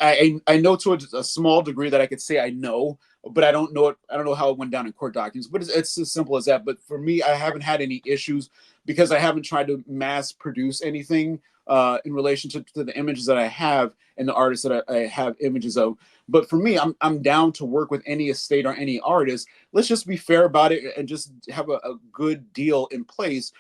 I know to a small degree that I could say I know, but I don't know it. I don't know how it went down in court documents. But it's as simple as that. But for me, I haven't had any issues because I haven't tried to mass produce anything in relationship to the images that I have and the artists that I have images of. But for me, I'm down to work with any estate or any artist. Let's just be fair about it and just have a good deal in place.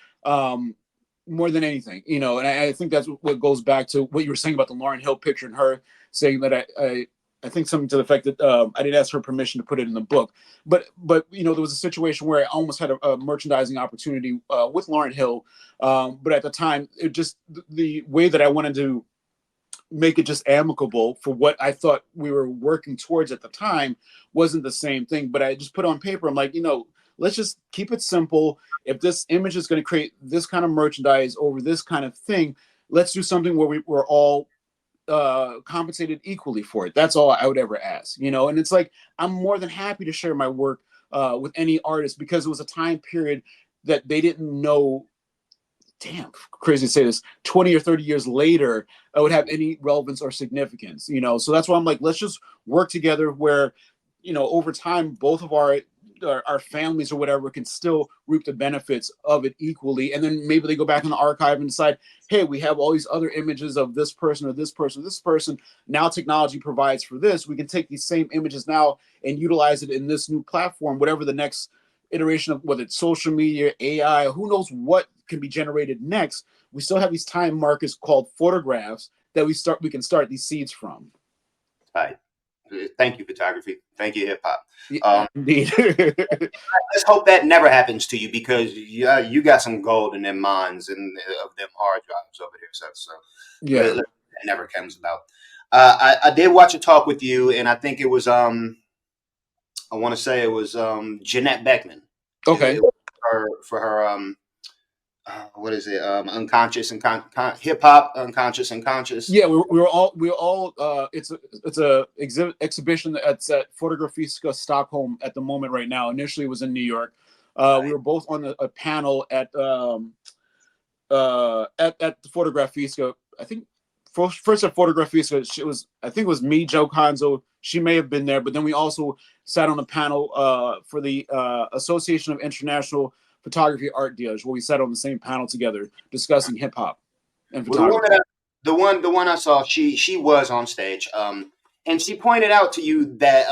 More than anything, and I think that's what goes back to what you were saying about the Lauryn Hill picture and her saying that I think something to the effect that I didn't ask her permission to put it in the book, but there was a situation where I almost had a merchandising opportunity with Lauryn Hill, but at the time it just the way that I wanted to make it just amicable for what I thought we were working towards at the time wasn't the same thing. But I just put on paper, I'm like, let's just keep it simple. If this image is going to create this kind of merchandise over this kind of thing, let's do something where we're all compensated equally for it. That's all I would ever ask, and it's like I'm more than happy to share my work with any artist because it was a time period that they didn't know. Damn, crazy to say this, 20 or 30 years later, I would have any relevance or significance, So that's why I'm like, let's just work together where, over time, both of our families or whatever can still reap the benefits of it equally. And then maybe they go back in the archive and decide, hey, we have all these other images of this person or this person, this person. Now technology provides for this. We can take these same images now and utilize it in this new platform, whatever the next iteration of whether it's social media, AI, who knows what can be generated next, we still have these time markers called photographs that we can start these seeds from. Right. Thank you, photography. Thank you, hip hop. Yeah, indeed. Let's hope that never happens to you, because you got some gold in them mines and of them hard drives over there. So Yeah. that never comes about. I did watch a talk with you, and I think it was I want to say it was Jeanette Beckman. Okay. It was for her what is it, unconscious and hip hop, unconscious and conscious. Yeah, we were all it's a exhibition that's at Fotografiska Stockholm at the moment right now. Initially it was in New York. We Right. were both on a panel at the Fotografiska. I think first at Fotografiska, I think it was me, Joe Conzo. She may have been there, but then we also sat on a panel for the Association of International Photography Art Dealers, where we sat on the same panel together discussing hip hop and Well, photography. the one I saw, she was on stage, and she pointed out to you that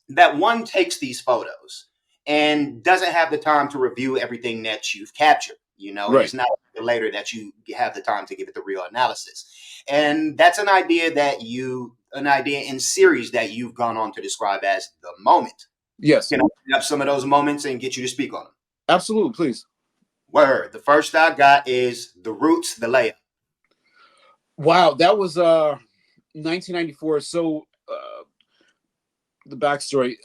that one takes these photos and doesn't have the time to review everything that you've captured. You know, Right. it's not later that you have the time to give it the real analysis. And that's an idea in series that you've gone on to describe as the moment. Yes. Can I bring up some of those moments and get you to speak on them? Absolutely, please. Word. The first I got is the roots, the layup. Wow, that was 1994. So the backstory.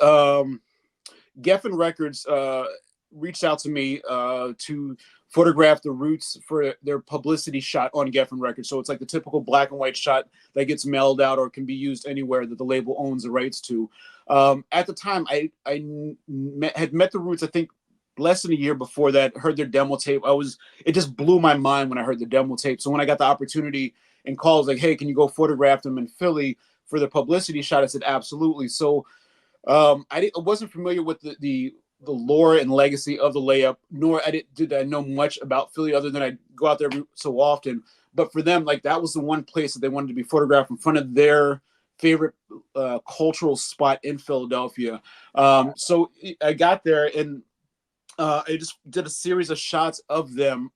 Geffen Records reached out to me to photograph the roots for their publicity shot on Geffen Records. So it's like the typical black and white shot that gets mailed out or can be used anywhere that the label owns the rights to. At the time, I had met the Roots, I think, less than a year before that, heard their demo tape. It just blew my mind when I heard the demo tape. So when I got the opportunity and calls like, hey, can you go photograph them in Philly for the publicity shot? I said, absolutely. So I wasn't familiar with the lore and legacy of the layup, nor did I know much about Philly other than I go out there so often. But for them, like that was the one place that they wanted to be photographed in front of their favorite cultural spot in Philadelphia. So I got there and I just did a series of shots of them,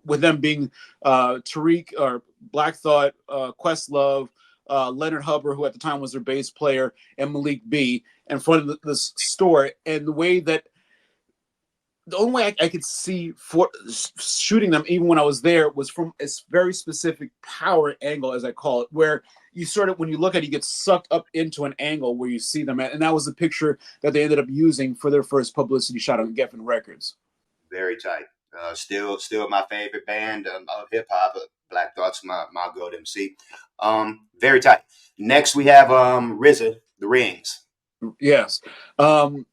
with them being Tariq or Black Thought, Questlove, Leonard Hubbard, who at the time was their bass player, and Malik B in front of this store. And the only way I could see for shooting them, even when I was there, was from a very specific power angle, as I call it, where you sort of, when you look at it, you get sucked up into an angle where you see them at. And that was the picture that they ended up using for their first publicity shot on Geffen Records. Very tight. Still my favorite band of hip hop. Black Thought's my go to MC. Very tight. Next we have RZA, The Rings. Yes. The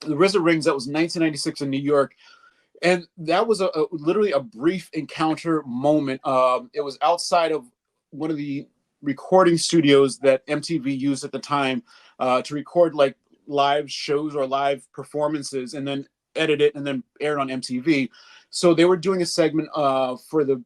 RZA Rings, that was 1996 in New York. And that was literally a brief encounter moment. It was outside of one of the recording studios that MTV used at the time to record like live shows or live performances and then edit it and then air it on MTV. So they were doing a segment for the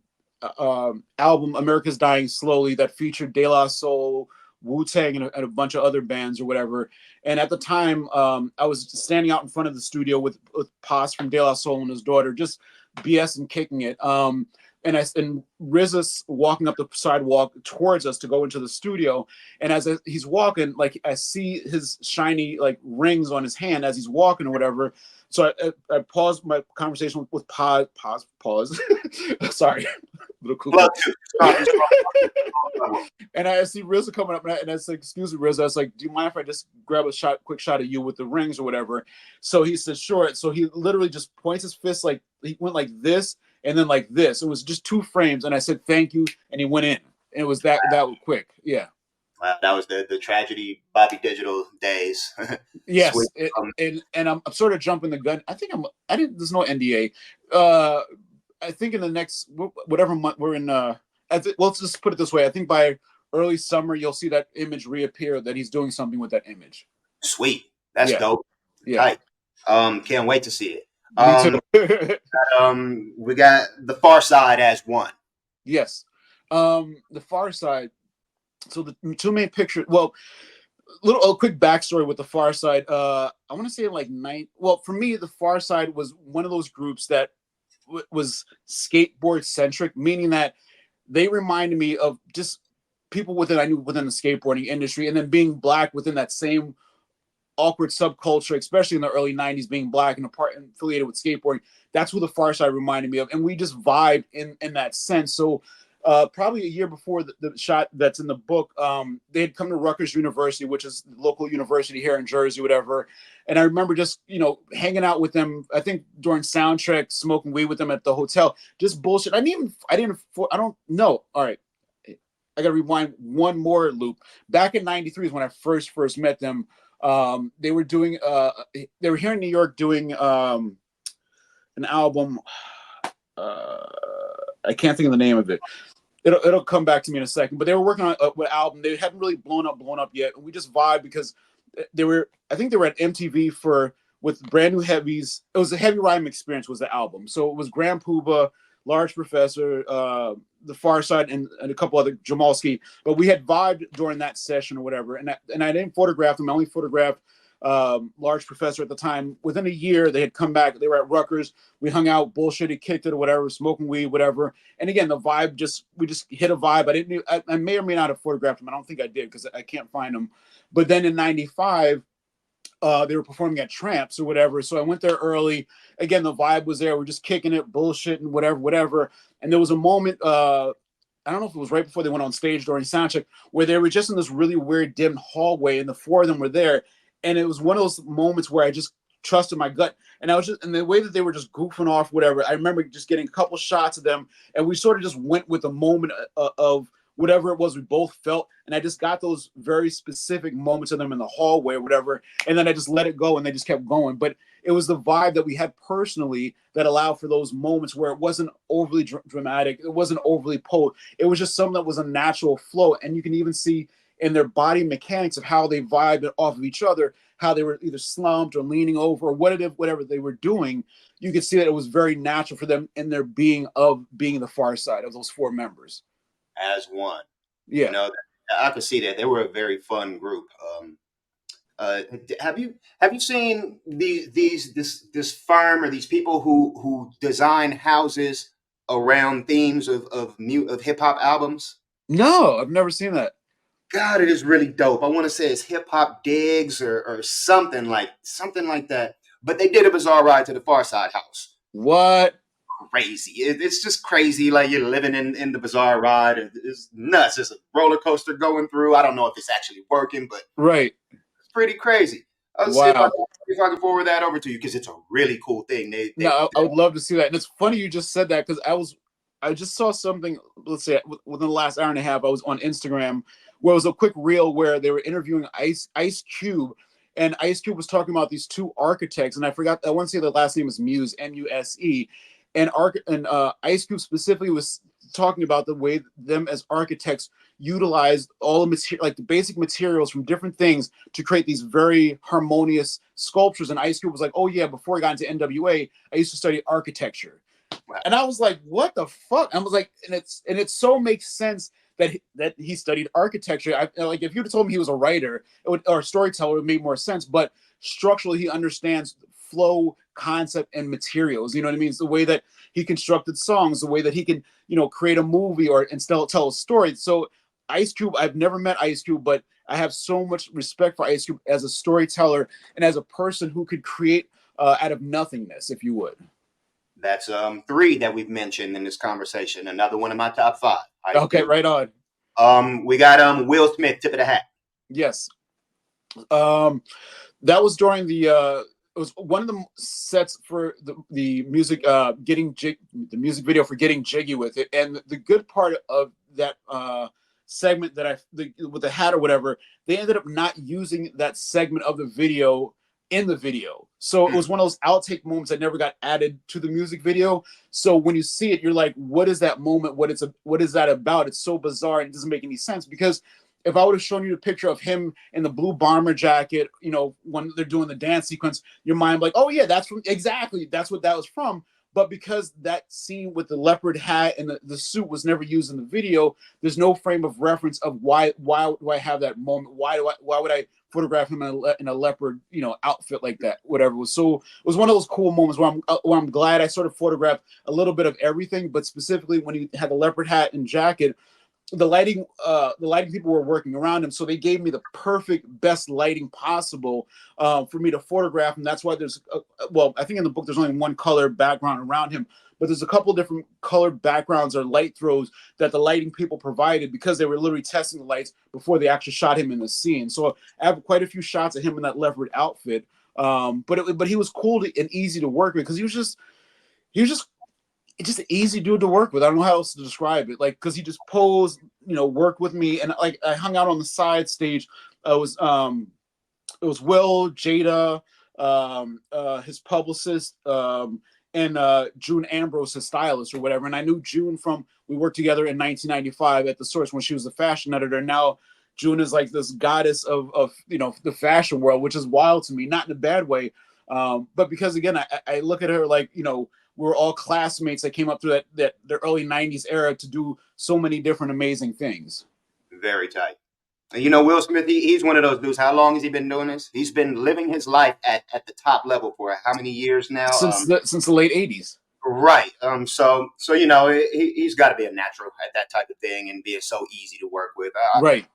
album America's Dying Slowly that featured De La Soul, Wu-Tang, and a bunch of other bands or whatever. And at the time, I was standing out in front of the studio with Paz from De La Soul and his daughter, just BS and kicking it. And RZA's walking up the sidewalk towards us to go into the studio. And as he's walking, like I see his shiny like rings on his hand as he's walking or whatever. So I paused my conversation with Pause. Sorry. Little cuckoo. And I see RZA coming up, and I said, "Excuse me, RZA." I was like, "Do you mind if I just grab a quick shot of you with the rings or whatever?" So he said, "Sure." So he literally just points his fist like he went like this and then like this. It was just 2 frames, and I said, "Thank you," and he went in. And it was that quick, yeah. That was the tragedy Bobby Digital days. Yes, and I'm sort of jumping the gun. I didn't. There's no NDA. I think in the next whatever month we're in. Well, let's just put it this way. I think by early summer you'll see that image reappear. That he's doing something with that image. Sweet, that's dope. Yeah. Tight. Can't wait to see it. Me too. We got The Far Side as one. Yes, The Far Side. So the 2 main pictures. Well, a quick backstory with the Far Side. I want to say like nine. Well, for me, the Far Side was one of those groups that was skateboard centric, meaning that they reminded me of just people within I knew within the skateboarding industry, and then being black within that same awkward subculture, especially in the early 90's, being black and apart and affiliated with skateboarding. That's who the Far Side reminded me of. And we just vibed in that sense. So probably a year before the shot that's in the book, they had come to Rutgers University, which is the local university here in Jersey, whatever. And I remember just, hanging out with them, I think during soundtrack, smoking weed with them at the hotel, just bullshit. I don't know. All right. I got to rewind one more loop. Back in 93 is when I first met them. They were here in New York doing an album. I can't think of the name of it. It'll come back to me in a second. But they were working on an album. They hadn't really blown up yet. And we just vibed because I think they were at MTV with Brand New Heavies. It was a Heavy Rhyme Experience was the album. So it was Grand Puba, Large Professor, the Far Side, and a couple other Jamalski. But we had vibed during that session or whatever. And I didn't photograph them. I only photographed Large Professor at the time. Within a year, they had come back. They were at Rutgers. We hung out, bullshitted, kicked it or whatever, smoking weed, whatever. And again, the vibe we just hit a vibe. I may or may not have photographed them. I don't think I did because I can't find them. But then in 95, they were performing at Tramps or whatever. So I went there early. Again, the vibe was there. We're just kicking it, bullshitting, whatever. And there was a moment, I don't know if it was right before they went on stage during soundcheck, where they were just in this really weird dim hallway and the four of them were there. And it was one of those moments where I just trusted my gut. And and the way that they were just goofing off, whatever, I remember just getting a couple shots of them. And we sort of just went with the moment of whatever it was we both felt. And I just got those very specific moments of them in the hallway or whatever. And then I just let it go and they just kept going. But it was the vibe that we had personally that allowed for those moments where it wasn't overly dramatic. It wasn't overly potent. It was just something that was a natural flow. And you can even see in their body mechanics of how they vibed off of each other, how they were either slumped or leaning over or whatever they were doing. You could see that it was very natural for them in their being the Far Side of those four members. As one. Yeah. I could see that. They were a very fun group. Have you seen this firm or these people who design houses around themes of hip hop albums? No, I've never seen that. God, it is really dope. I want to say it's Hip Hop Digs or something like that. But they did a bizarre ride to the Far Side house. What? Crazy. It's just crazy. Like you're living in the bizarre ride. It's nuts. It's a roller coaster going through. I don't know if it's actually working, but right. It's pretty crazy. I'll see if I can forward that over to you because it's a really cool thing. I would love to see that. And it's funny you just said that because I just saw something, let's say within the last hour and a half, I was on Instagram where it was a quick reel where they were interviewing Ice Cube. And Ice Cube was talking about these two architects. And I want to say the last name was Muse, Muse. And Ice Cube specifically was talking about the way them as architects utilized all the basic materials from different things to create these very harmonious sculptures. And Ice Cube was like, oh yeah, before I got into NWA, I used to study architecture. Wow. And I was like, what the fuck? I was like, and it so makes sense that he studied architecture. Like if you'd told me he was a writer or a storyteller, it would make more sense. But structurally, he understands flow, concept, and materials. You know what I mean? It's the way that he constructed songs, the way that he can, create a movie and still tell a story. So Ice Cube, I've never met Ice Cube, but I have so much respect for Ice Cube as a storyteller and as a person who could create out of nothingness, if you would. That's 3 that we've mentioned in this conversation. Another one of my top 5. Okay, right on. We got Will Smith, Tip of the Hat. Yes. That was during it was one of the sets for the music the music video for Getting Jiggy With It. And the good part of that segment with the hat or whatever, they ended up not using that segment of the video in the video. So it was one of those outtake moments that never got added to the music video. So when you see it, you're like, what is that moment? What is that about? It's so bizarre and it doesn't make any sense because if I would have shown you the picture of him in the blue bomber jacket, when they're doing the dance sequence, your mind like, oh yeah, that's what that was from. But because that scene with the leopard hat and the suit was never used in the video, there's no frame of reference of why do I have that moment? Why would I photograph him in a leopard, outfit like that, whatever. It was one of those cool moments where I'm glad I sort of photographed a little bit of everything, but specifically when he had the leopard hat and jacket, the lighting people were working around him, so they gave me the perfect best lighting possible for me to photograph. And that's why I think in the book there's only one color background around him, but there's a couple different colored backgrounds or light throws that the lighting people provided, because they were literally testing the lights before they actually shot him in the scene. So I have quite a few shots of him in that leopard outfit. But he was cool and easy to work with, because he was just easy dude to work with. I don't know how else to describe it. Like, because he just posed, worked with me, and like I hung out on the side stage. It was Will, Jada, his publicist, and June Ambrose, his stylist or whatever. And I knew June from, we worked together in 1995 at the Source when she was the fashion editor. And now June is like this goddess of the fashion world, which is wild to me, not in a bad way, but because again, I look at her like we're all classmates that came up through the early 90s era to do so many different amazing things. Very tight. And Will Smith, he's one of those dudes. How long has he been doing this? He's been living his life at the top level for how many years now? Since the late 80s. Right. So he's got to be a natural at that type of thing and be so easy to work with. Right.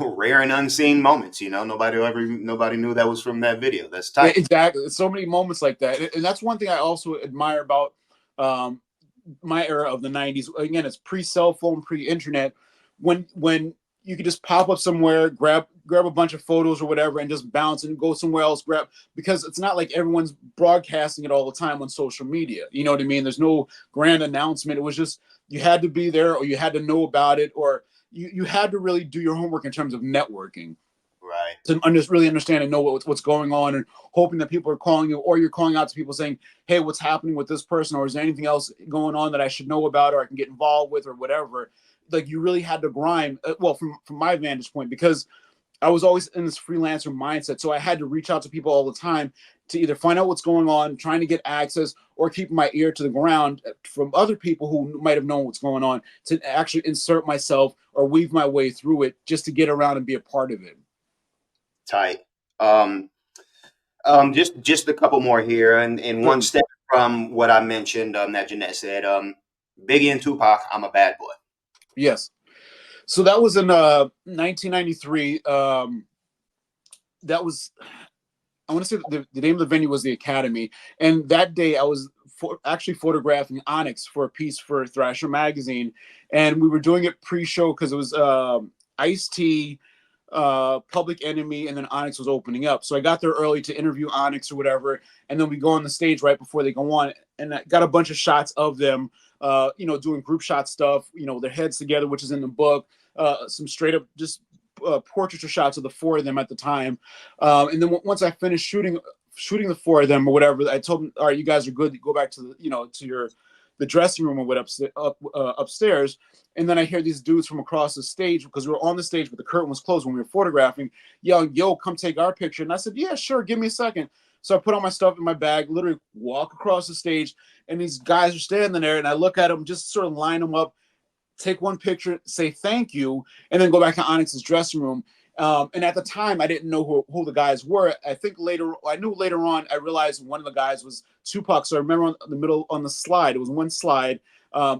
Rare and unseen moments. Nobody knew that was from that video. That's tight. Exactly. So many moments like that, and that's one thing I also admire about my era of the 90s. Again, it's pre-cell phone, pre-internet, when you could just pop up somewhere, grab a bunch of photos or whatever, and just bounce and go somewhere else, because it's not like everyone's broadcasting it all the time on social media. You know what I mean? There's no grand announcement. It was just, you had to be there, or you had to know about it, or you had to really do your homework in terms of networking. Right. To really understand and know what's going on, and hoping that people are calling you, or you're calling out to people saying, hey, what's happening with this person, or is there anything else going on that I should know about, or I can get involved with, or whatever. Like, you really had to grind. Well, from my vantage point, because I was always in this freelancer mindset, so I had to reach out to people all the time to either find out what's going on, trying to get access, or keep my ear to the ground from other people who might have known what's going on, to actually insert myself or weave my way through it, just to get around and be a part of it. Tight. Just a couple more here, and one step from what I mentioned that Jeanette said. Biggie and Tupac, I'm a bad boy. Yes. So that was in 1993. That was, I want to say the name of the venue was the Academy, and that day I was actually photographing Onyx for a piece for Thrasher magazine, and we were doing it pre-show because it was Ice-T, Public Enemy, and then Onyx was opening up. So I got there early to interview Onyx or whatever, and then we go on the stage right before they go on, and I got a bunch of shots of them, doing group shot stuff, their heads together, which is in the book, some straight up just portraiture shots of the four of them at the time, and then once I finished shooting the four of them or whatever, I told them, all right, you guys are good, go back to the dressing room or whatever, upstairs. And then I hear these dudes from across the stage, because we were on the stage but the curtain was closed when we were photographing, yelling, yo, come take our picture. And I said, yeah, sure, give me a second. So I put all my stuff in my bag, literally walk across the stage, and these guys are standing there, and I look at them, just sort of line them up, take one picture, say thank you, and then go back to Onyx's dressing room. And at the time, I didn't know who the guys were. I knew later on, I realized one of the guys was Tupac. So I remember on the slide, it was one slide,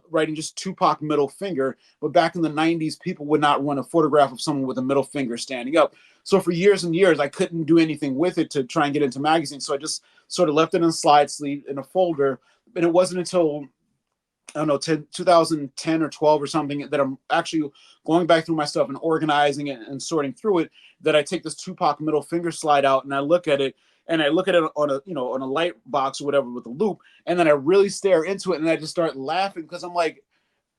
writing just Tupac middle finger. But back in the 90s, people would not run a photograph of someone with a middle finger standing up. So for years and years, I couldn't do anything with it to try and get into magazines. So I just sort of left it in a slide sleeve in a folder. And it wasn't until, I don't know, 2010 or 12 or something, that I'm actually going back through my stuff and organizing it and sorting through it, that I take this Tupac middle finger slide out and I look at it, and I look at it on a light box or whatever with a loop, and then I really stare into it, and I just start laughing, because I'm like,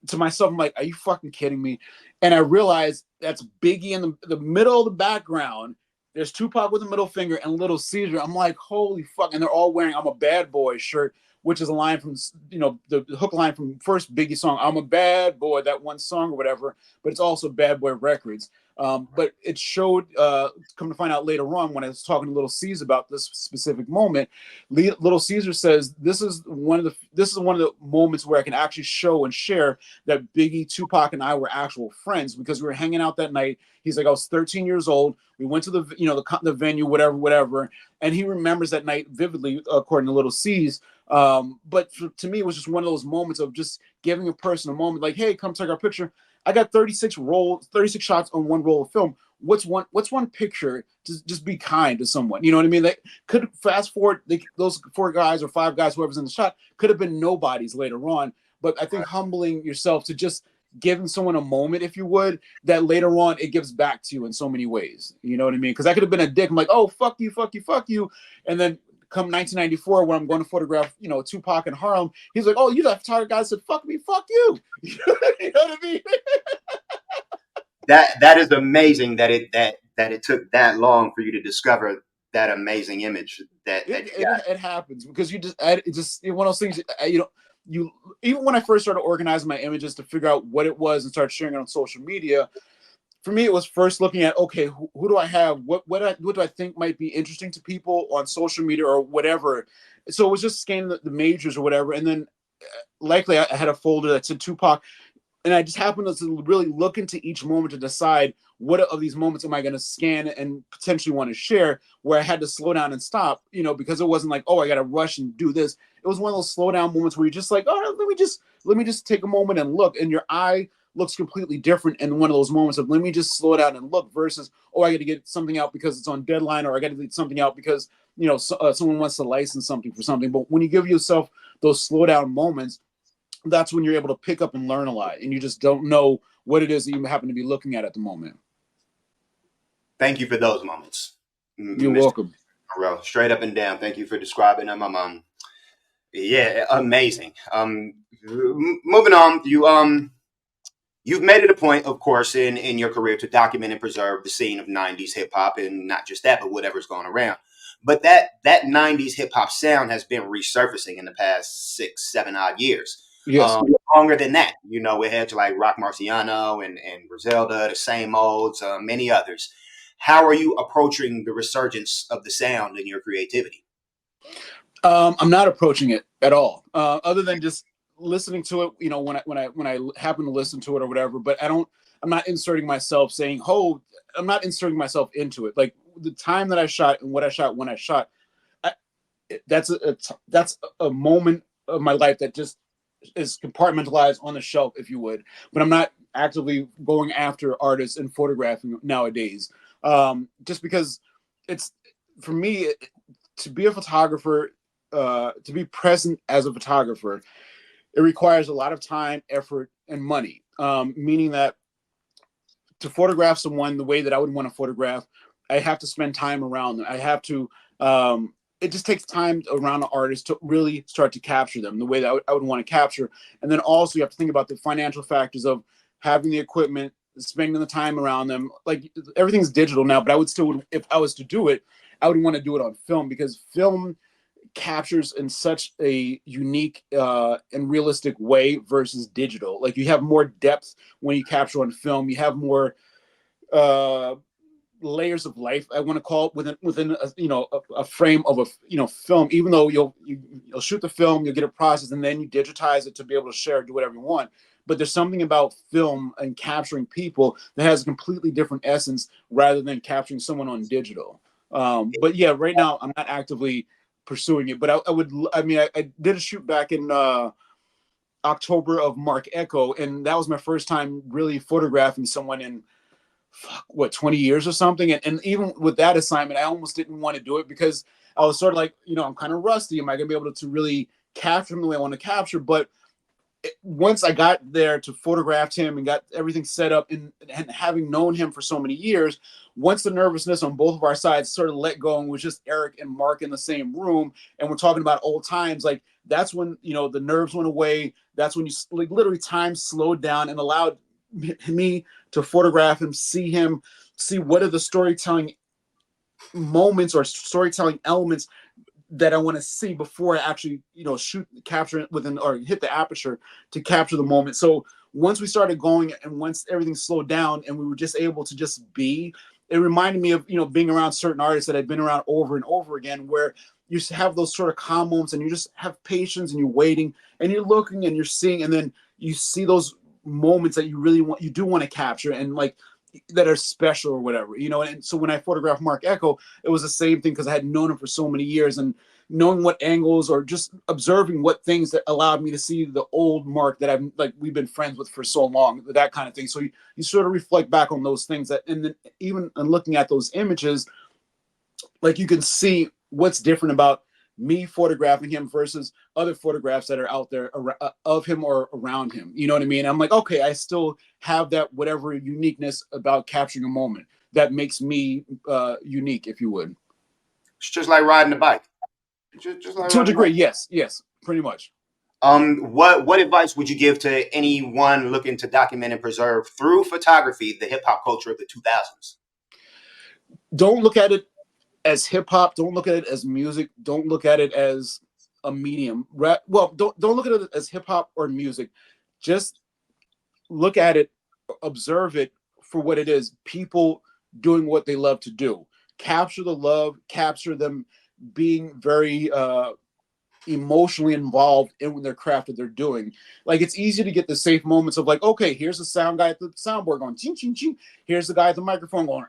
to myself, I'm like, are you fucking kidding me? And I realize that's Biggie in the middle of the background. There's Tupac with the middle finger and Little Caesar. I'm like, holy fuck. And they're all wearing I'm a Bad Boy shirt which is a line from, the hook line from first Biggie song, I'm a Bad Boy, that one song or whatever, but it's also Bad Boy Records. But it showed, come to find out later on when I was talking to Little Caesar about this specific moment, Little Caesar says this is one of the moments where I can actually show and share that Biggie, Tupac, and I were actual friends, because we were hanging out that night. He's like, I was 13 years old. We went to the venue, whatever, and he remembers that night vividly, according to Little C's. But to me, it was just one of those moments of just giving a person a moment, like, hey, come take our picture. I got 36 shots on one roll of film. What's one picture to just be kind to someone? You know what I mean? They could fast forward, those 4 guys or 5 guys, whoever's in the shot, could have been nobodies later on. But I think humbling yourself to just giving someone a moment, if you would, that later on it gives back to you in so many ways. You know what I mean? Because I could have been a dick. I'm like, oh, fuck you, fuck you, fuck you. And then come 1994, when I'm going to photograph, Tupac in Harlem, he's like, oh, you that photographer guy said, fuck me, fuck you. You know what I mean? That is amazing that it took that long for you to discover that amazing image it happens, because it's one of those things. You even when I first started organizing my images to figure out what it was and start sharing it on social media, for me it was first looking at, okay, who do I have, what do I think might be interesting to people on social media or whatever. So it was just scanning the majors or whatever, and then likely I had a folder that said Tupac, and I just happened to really look into each moment to decide what of these moments am I going to scan and potentially want to share, where I had to slow down and stop, because it wasn't like, oh, I got to rush and do this. It was one of those slow down moments where you're just like, oh, let me just take a moment and look, and your eye looks completely different in one of those moments of, let me just slow down and look, versus, oh, I got to get something out because it's on deadline, or I got to get something out because someone wants to license something for something. But when you give yourself those slow down moments, that's when you're able to pick up and learn a lot, and you just don't know what it is that you happen to be looking at the moment. Thank you for those moments. You're welcome. Monroe, straight up and down. Thank you for describing them. Yeah, amazing. Moving on, you've made it a point, of course, in your career to document and preserve the scene of 90s hip hop, and not just that, but whatever's going around. But that 90s hip hop sound has been resurfacing in the past 6, 7 odd years. Yes. Longer than that, we had to like Rock Marciano and Griselda, the same olds, many others. How are you approaching the resurgence of the sound in your creativity? I'm not approaching it at all, other than just listening to it. When I happen to listen to it or whatever. But I'm not inserting myself, saying, "Oh," I'm not inserting myself into it. Like the time that I shot and what I shot when I shot, that's a moment of my life that just is compartmentalized on the shelf, if you would. But I'm not actively going after artists and photographing nowadays, just because it's, for me, to be a photographer, to be present as a photographer, it requires a lot of time, effort, and money. Meaning that to photograph someone the way that I would want to photograph, I have to spend time around them. I have to. It just takes time around the artist to really start to capture them the way that I would want to capture. And then also you have to think about the financial factors of having the equipment, spending the time around them. Like everything's digital now, but I would still, if I was to do it, I would want to do it on film, because film captures in such a unique and realistic way versus digital. Like you have more depth when you capture on film. You have more layers of life, I want to call it, within a frame of a film. Even though you'll shoot the film, you'll get it processed, and then you digitize it to be able to share, do whatever you want. But there's something about film and capturing people that has a completely different essence rather than capturing someone on digital. But yeah, right now I'm not actively pursuing it. But I did a shoot back in October of Mark Echo, and that was my first time really photographing someone in 20 years or something. And even with that assignment, I almost didn't want to do it, because I was sort of like, I'm kind of rusty. Am I going to be able to really capture him the way I want to capture? But once I got there to photograph him and got everything set up, and having known him for so many years, once the nervousness on both of our sides sort of let go and was just Eric and Mark in the same room, and we're talking about old times, like that's when, the nerves went away. That's when you literally time slowed down and allowed me to photograph him, see what are the storytelling moments or storytelling elements that I want to see before I actually, shoot, capture it within, or hit the aperture to capture the moment. So once we started going and once everything slowed down and we were just able to just be, it reminded me of, being around certain artists that I'd been around over and over again, where you have those sort of calm moments and you just have patience and you're waiting and you're looking and you're seeing, and then you see those moments that you do want to capture, and like that are special or whatever, And so when I photographed Mark Echo, it was the same thing because I had known him for so many years, and knowing what angles or just observing what things that allowed me to see the old Mark that we've been friends with for so long, that kind of thing. So you sort of reflect back on those things and then even in looking at those images, like you can see what's different about me photographing him versus other photographs that are out there of him or around him. You know what I mean? I'm like, okay, I still have that whatever uniqueness about capturing a moment that makes me unique, if you would. It's just like riding a bike. Just like To a riding a degree, bike. yes, pretty much. What advice would you give to anyone looking to document and preserve through photography the hip hop culture of the 2000s? Don't look at it as hip hop. Don't look at it as music. Don't look at it as a medium. Well, don't look at it as hip hop or music. Just look at it, observe it for what it is. People doing what they love to do. Capture the love. Capture them being very emotionally involved in their craft that they're doing. Like, it's easy to get the safe moments of like, okay, here's the sound guy at the soundboard going ching ching ching. Here's the guy at the microphone going,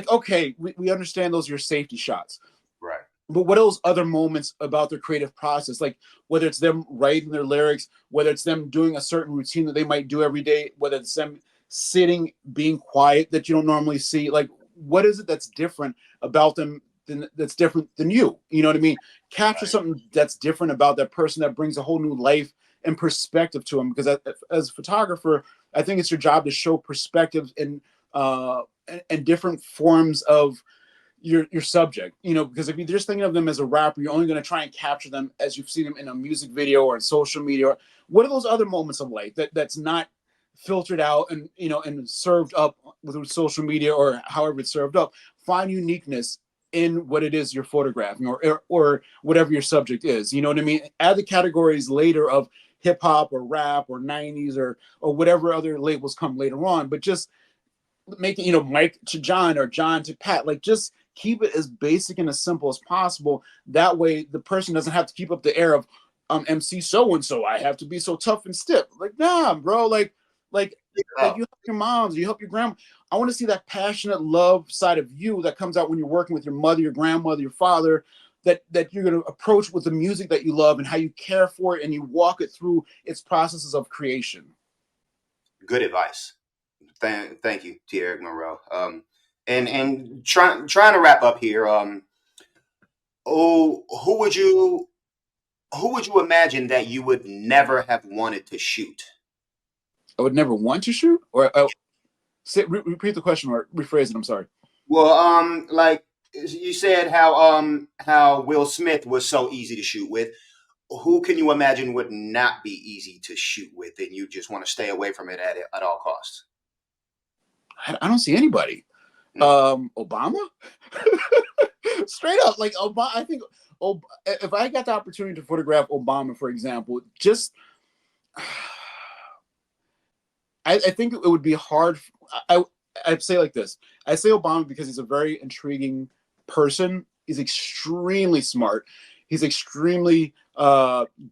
okay, we understand those are your safety shots. Right. But what are those other moments about their creative process? Like whether it's them writing their lyrics, whether it's them doing a certain routine that they might do every day, whether it's them sitting, being quiet that you don't normally see. Like, what is it that's different about them that's different than you? You know what I mean? Capture something that's different about that person that brings a whole new life and perspective to them. Because as a photographer, I think it's your job to show perspectives and different forms of your subject, because if you're just thinking of them as a rapper, you're only going to try and capture them as you've seen them in a music video or in social media. Or what are those other moments of life that's not filtered out and served up with social media or however it's served up? Find uniqueness in what it is you're photographing or whatever your subject is. You know what I mean? Add the categories later of hip hop or rap or 90s or whatever other labels come later on, but just make it, Mike to John or John to Pat. Like, just keep it as basic and as simple as possible. That way, the person doesn't have to keep up the air of MC so and so. I have to be so tough and stiff. Like, nah, bro. Like you help your moms, you help your grandma. I want to see that passionate love side of you that comes out when you're working with your mother, your grandmother, your father. That you're going to approach with the music that you love and how you care for it and you walk it through its processes of creation. Good advice. Thank you, T. Eric Monroe. And trying to wrap up here. Who would you imagine that you would never have wanted to shoot? I would never want to shoot, or repeat the question or rephrase it. I'm sorry. Well, like you said, how Will Smith was so easy to shoot with. Who can you imagine would not be easy to shoot with, and you just want to stay away from it at all costs? I don't see anybody. Obama, straight up, like Obama. I think if I got the opportunity to photograph Obama, for example, just I think it would be hard. I'd say like this. I say Obama because he's a very intriguing person. He's extremely smart. He's extremely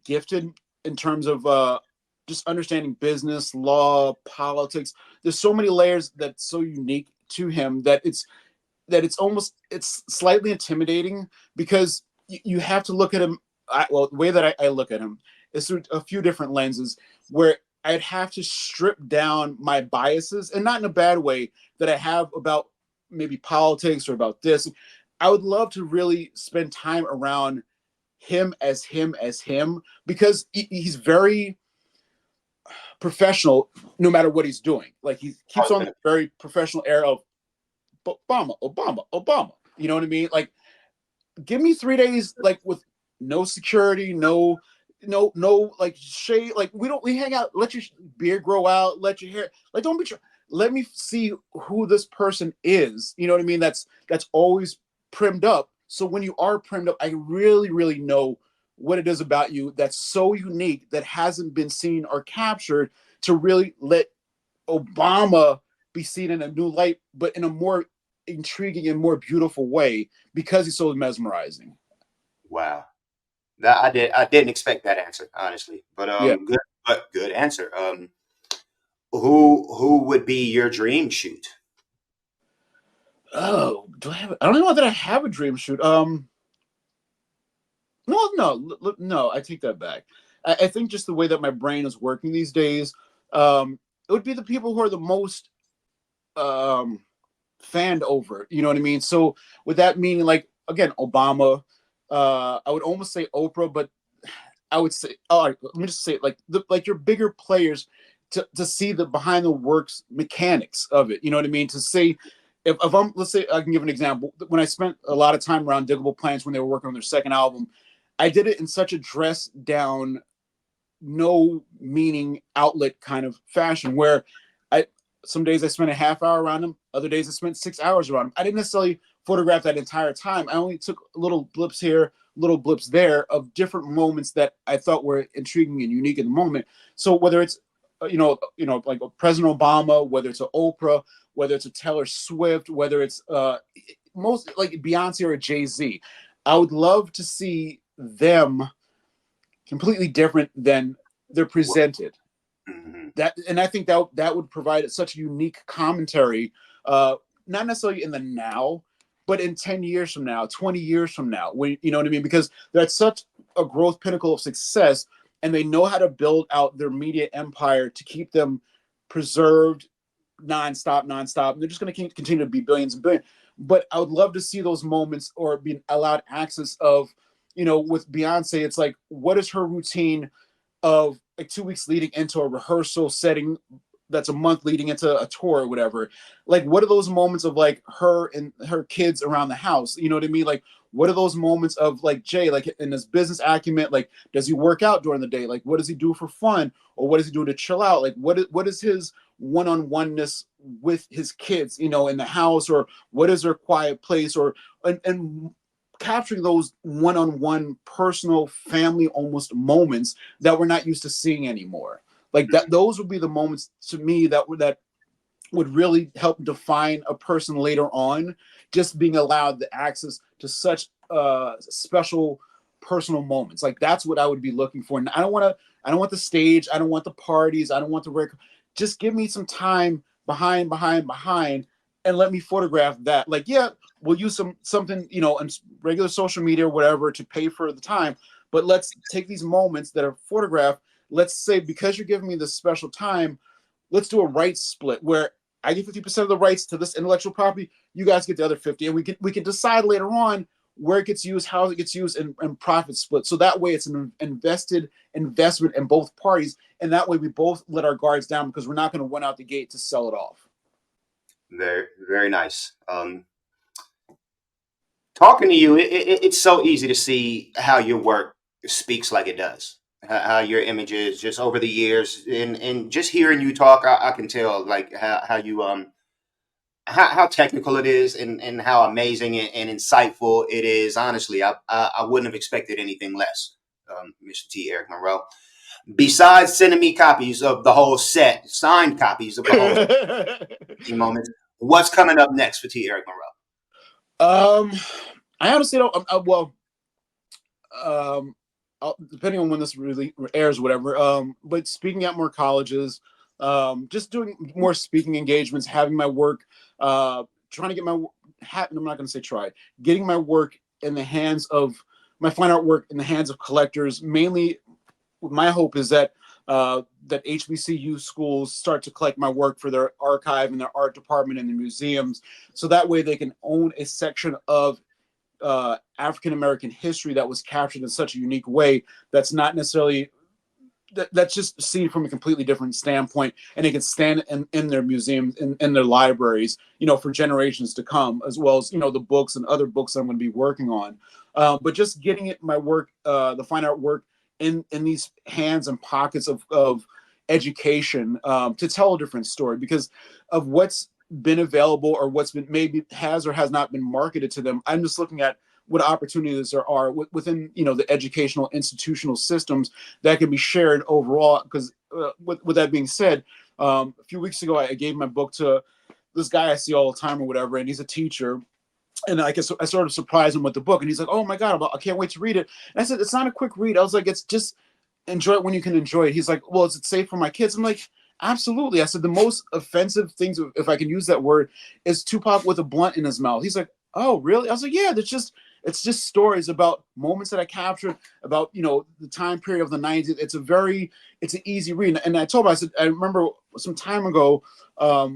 gifted in terms of just understanding business, law, politics. There's so many layers that's so unique to him that it's slightly intimidating because you have to look at him. The way that I look at him is through a few different lenses where I'd have to strip down my biases, and not in a bad way, that I have about maybe politics or about this. I would love to really spend time around him as him because he's very professional no matter what he's doing. Like, he keeps on the very professional air of Obama. You know what I mean? Like, give me 3 days like with no security, no like shade. Like, we hang out, let your beard grow out, let your hair, like, don't be let me see who this person is. You know what I mean? That's always primmed up So when you are primed up, I really, really know what it is about you that's so unique that hasn't been seen or captured to really let Obama be seen in a new light, but in a more intriguing and more beautiful way because he's so mesmerizing. Wow. That I didn't expect that answer, honestly. But Yeah. good answer. Who would be your dream shoot? Oh, do I have? I don't know that I have a dream shoot. No, no, no. I take that back. I think just the way that my brain is working these days, it would be the people who are the most um, fanned over. You know what I mean? So with that meaning, like again, Obama. I would almost say Oprah, but I would say, oh, let me just say it, like your bigger players to see the behind the works mechanics of it. You know what I mean? To say if I'm, let's say I can give an example. When I spent a lot of time around Diggable Plants when they were working on their second album, I did it in such a dressed down, no meaning outlet kind of fashion where I some days I spent a half hour around them, other days I spent 6 hours around them. I didn't necessarily photograph that entire time. I only took little blips here, little blips there of different moments that I thought were intriguing and unique in the moment. So whether it's like President Obama, whether it's an Oprah, whether it's a Taylor Swift, whether it's most like Beyonce or Jay-Z, I would love to see them completely different than they're presented. Mm-hmm. That and I think that would provide such a unique commentary, uh, not necessarily in the now, but in 10 years from now, 20 years from now, when you know what I mean? Because they're at such a growth pinnacle of success and they know how to build out their media empire to keep them preserved nonstop. And they're just going to continue to be billions and billions. But I would love to see those moments or be allowed access of, with Beyonce, it's like, what is her routine of like 2 weeks leading into a rehearsal setting that's a month leading into a tour or whatever. Like, what are those moments of like her and her kids around the house? You know what I mean? Like, what are those moments of like Jay, like in his business acumen? Like, does he work out during the day? Like, what does he do for fun? Or what does he do to chill out? Like, what is his one-on-oneness with his kids, in the house? Or what is their quiet place? Or and capturing those one-on-one personal family almost moments that we're not used to seeing anymore. Like that, those would be the moments to me that would really help define a person later on. Just being allowed the access to such special personal moments, like that's what I would be looking for. And I don't want the stage, I don't want the parties, I don't want the record. Just give me some time behind, and let me photograph that. Like, yeah, we'll use something on regular social media or whatever to pay for the time, but let's take these moments that are photographed. Let's say, because you're giving me this special time, let's do a rights split where I get 50% of the rights to this intellectual property, you guys get the other 50, and we can decide later on where it gets used, how it gets used, and profit split. So that way it's an invested investment in both parties, and that way we both let our guards down because we're not going to run out the gate to sell it off. Very, very nice. Talking to you, it's so easy to see how your work speaks like it does. How your images just over the years, and just hearing you talk, I can tell like how you how technical it is, and how amazing and insightful it is. Honestly, I wouldn't have expected anything less, Mr. T. Eric Monroe. Besides sending me copies of the whole set, signed copies of the whole moments, what's coming up next for T. Eric Monroe? um, I honestly don't. Well, um, depending on when this really airs, whatever. But speaking at more colleges, just doing more speaking engagements, having my work, trying to get I'm not going to say try, getting my work in the hands of my fine art work in the hands of collectors. Mainly, my hope is that HBCU schools start to collect my work for their archive and their art department and the museums, so that way they can own a section of African American history that was captured in such a unique way that's not necessarily that's just seen from a completely different standpoint, and it can stand in their museums, in their libraries, for generations to come, as well as the books and other books I'm going to be working on. But just getting it, my work, the fine art work, in these hands and pockets of education, to tell a different story because of what's been available or what's been maybe has or has not been marketed to them. I'm just looking at what opportunities there are within, you know, the educational institutional systems that can be shared overall. Because with that being said, a few weeks ago, I gave my book to this guy I see all the time or whatever, and he's a teacher. And I guess I sort of surprised him with the book, and he's like, "Oh my god, I can't wait to read it." And I said, "It's not a quick read." I was like, "It's just enjoy it when you can enjoy it." He's like, "Well, is it safe for my kids?" I'm like, "Absolutely." I said, "The most offensive things, if I can use that word, is Tupac with a blunt in his mouth." He's like, "Oh, really?" I was like, "Yeah, it's just stories about moments that I captured about, you know, the time period of the 90s. It's an easy read." And I told him, I said, I remember some time ago,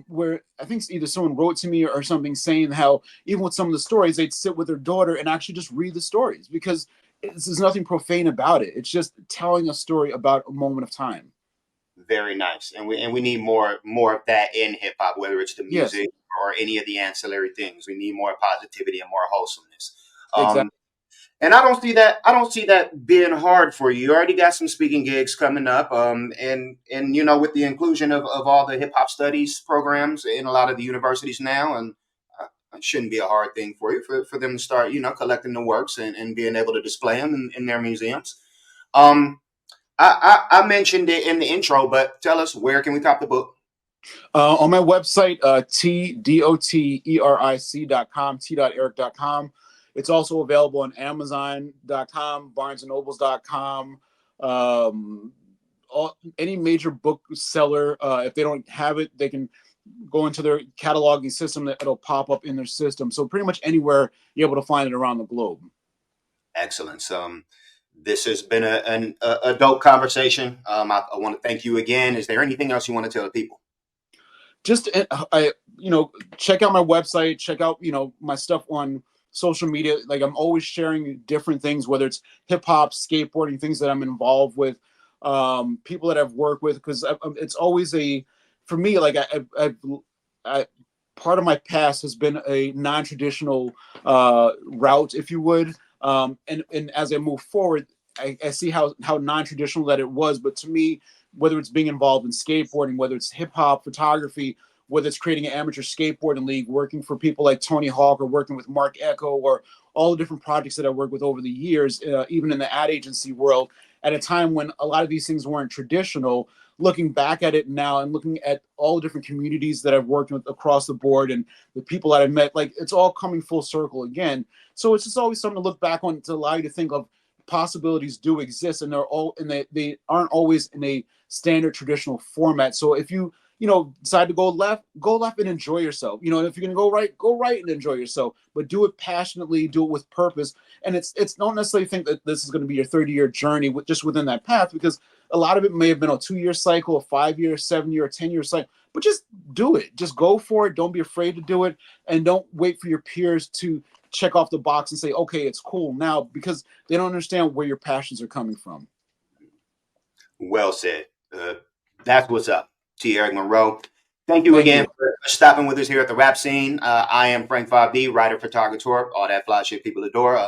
where I think either someone wrote to me or something saying how even with some of the stories, they'd sit with their daughter and actually just read the stories because there's nothing profane about it. It's just telling a story about a moment of time. Very nice, and we need more of that in hip hop, whether it's the Yes, music or any of the ancillary things. We need more positivity and more wholesomeness. exactly. And I don't see that being hard for you. You already got some speaking gigs coming up, and you know, with the inclusion of all the hip hop studies programs in a lot of the universities now, and it shouldn't be a hard thing for you for them to start, you know, collecting the works and being able to display them in their museums. Um, I mentioned it in the intro, but tell us, where can we cop the book? On my website, tdoteric.com, t.eric.com. It's also available on Amazon.com, BarnesandNobles.com, any major bookseller. If they don't have it, they can go into their cataloging system that it'll pop up in their system. So pretty much anywhere you're able to find it around the globe. Excellent. This has been a dope conversation. I want to thank you again. Is there anything else you want to tell the people? Just you know, check out my website, check out, you know, my stuff on social media. Like, I'm always sharing different things, whether it's hip hop, skateboarding, things that I'm involved with, people that I've worked with, because it's always a, for me, like I part of my past has been a non-traditional route, if you would, and as I move forward, I see how non-traditional that it was. But to me, whether it's being involved in skateboarding, whether it's hip hop, photography, whether it's creating an amateur skateboarding league, working for people like Tony Hawk, or working with Mark Echo, or all the different projects that I worked with over the years, even in the ad agency world, at a time when a lot of these things weren't traditional. Looking back at it now and looking at all the different communities that I've worked with across the board and the people that I've met, like, it's all coming full circle again. So it's just always something to look back on, to allow you to think of possibilities do exist, and they aren't always in a standard traditional format. So if you, you know, decide to go left and enjoy yourself. You know, and if you're gonna go right and enjoy yourself, but do it passionately, do it with purpose. And it's don't necessarily think that this is going to be your 30-year journey with just within that path, because a lot of it may have been a 2-year cycle, a 5-year, 7-year, 10-year cycle. But just do it. Just go for it. Don't be afraid to do it, and don't wait for your peers to check off the box and say, okay, it's cool now, because they don't understand where your passions are coming from. Well said. That's what's up. T. Eric Monroe. Thank you Thank again you. for stopping with us here at the Rap Scene. I am Frank 5D, writer, photographer, all that fly shit people adore.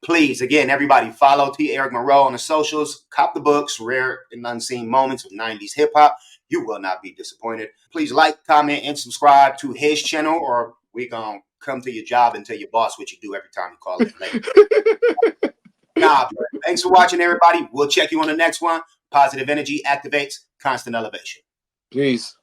Please, again, everybody, follow T. Eric Monroe on the socials. Cop the books, Rare and Unseen Moments of 90s Hip Hop. You will not be disappointed. Please like, comment, and subscribe to his channel, or we going to come to your job and tell your boss what you do every time you call in late. Nah, bro. Thanks for watching, everybody. We'll check you on the next one. Positive energy activates constant elevation. Peace.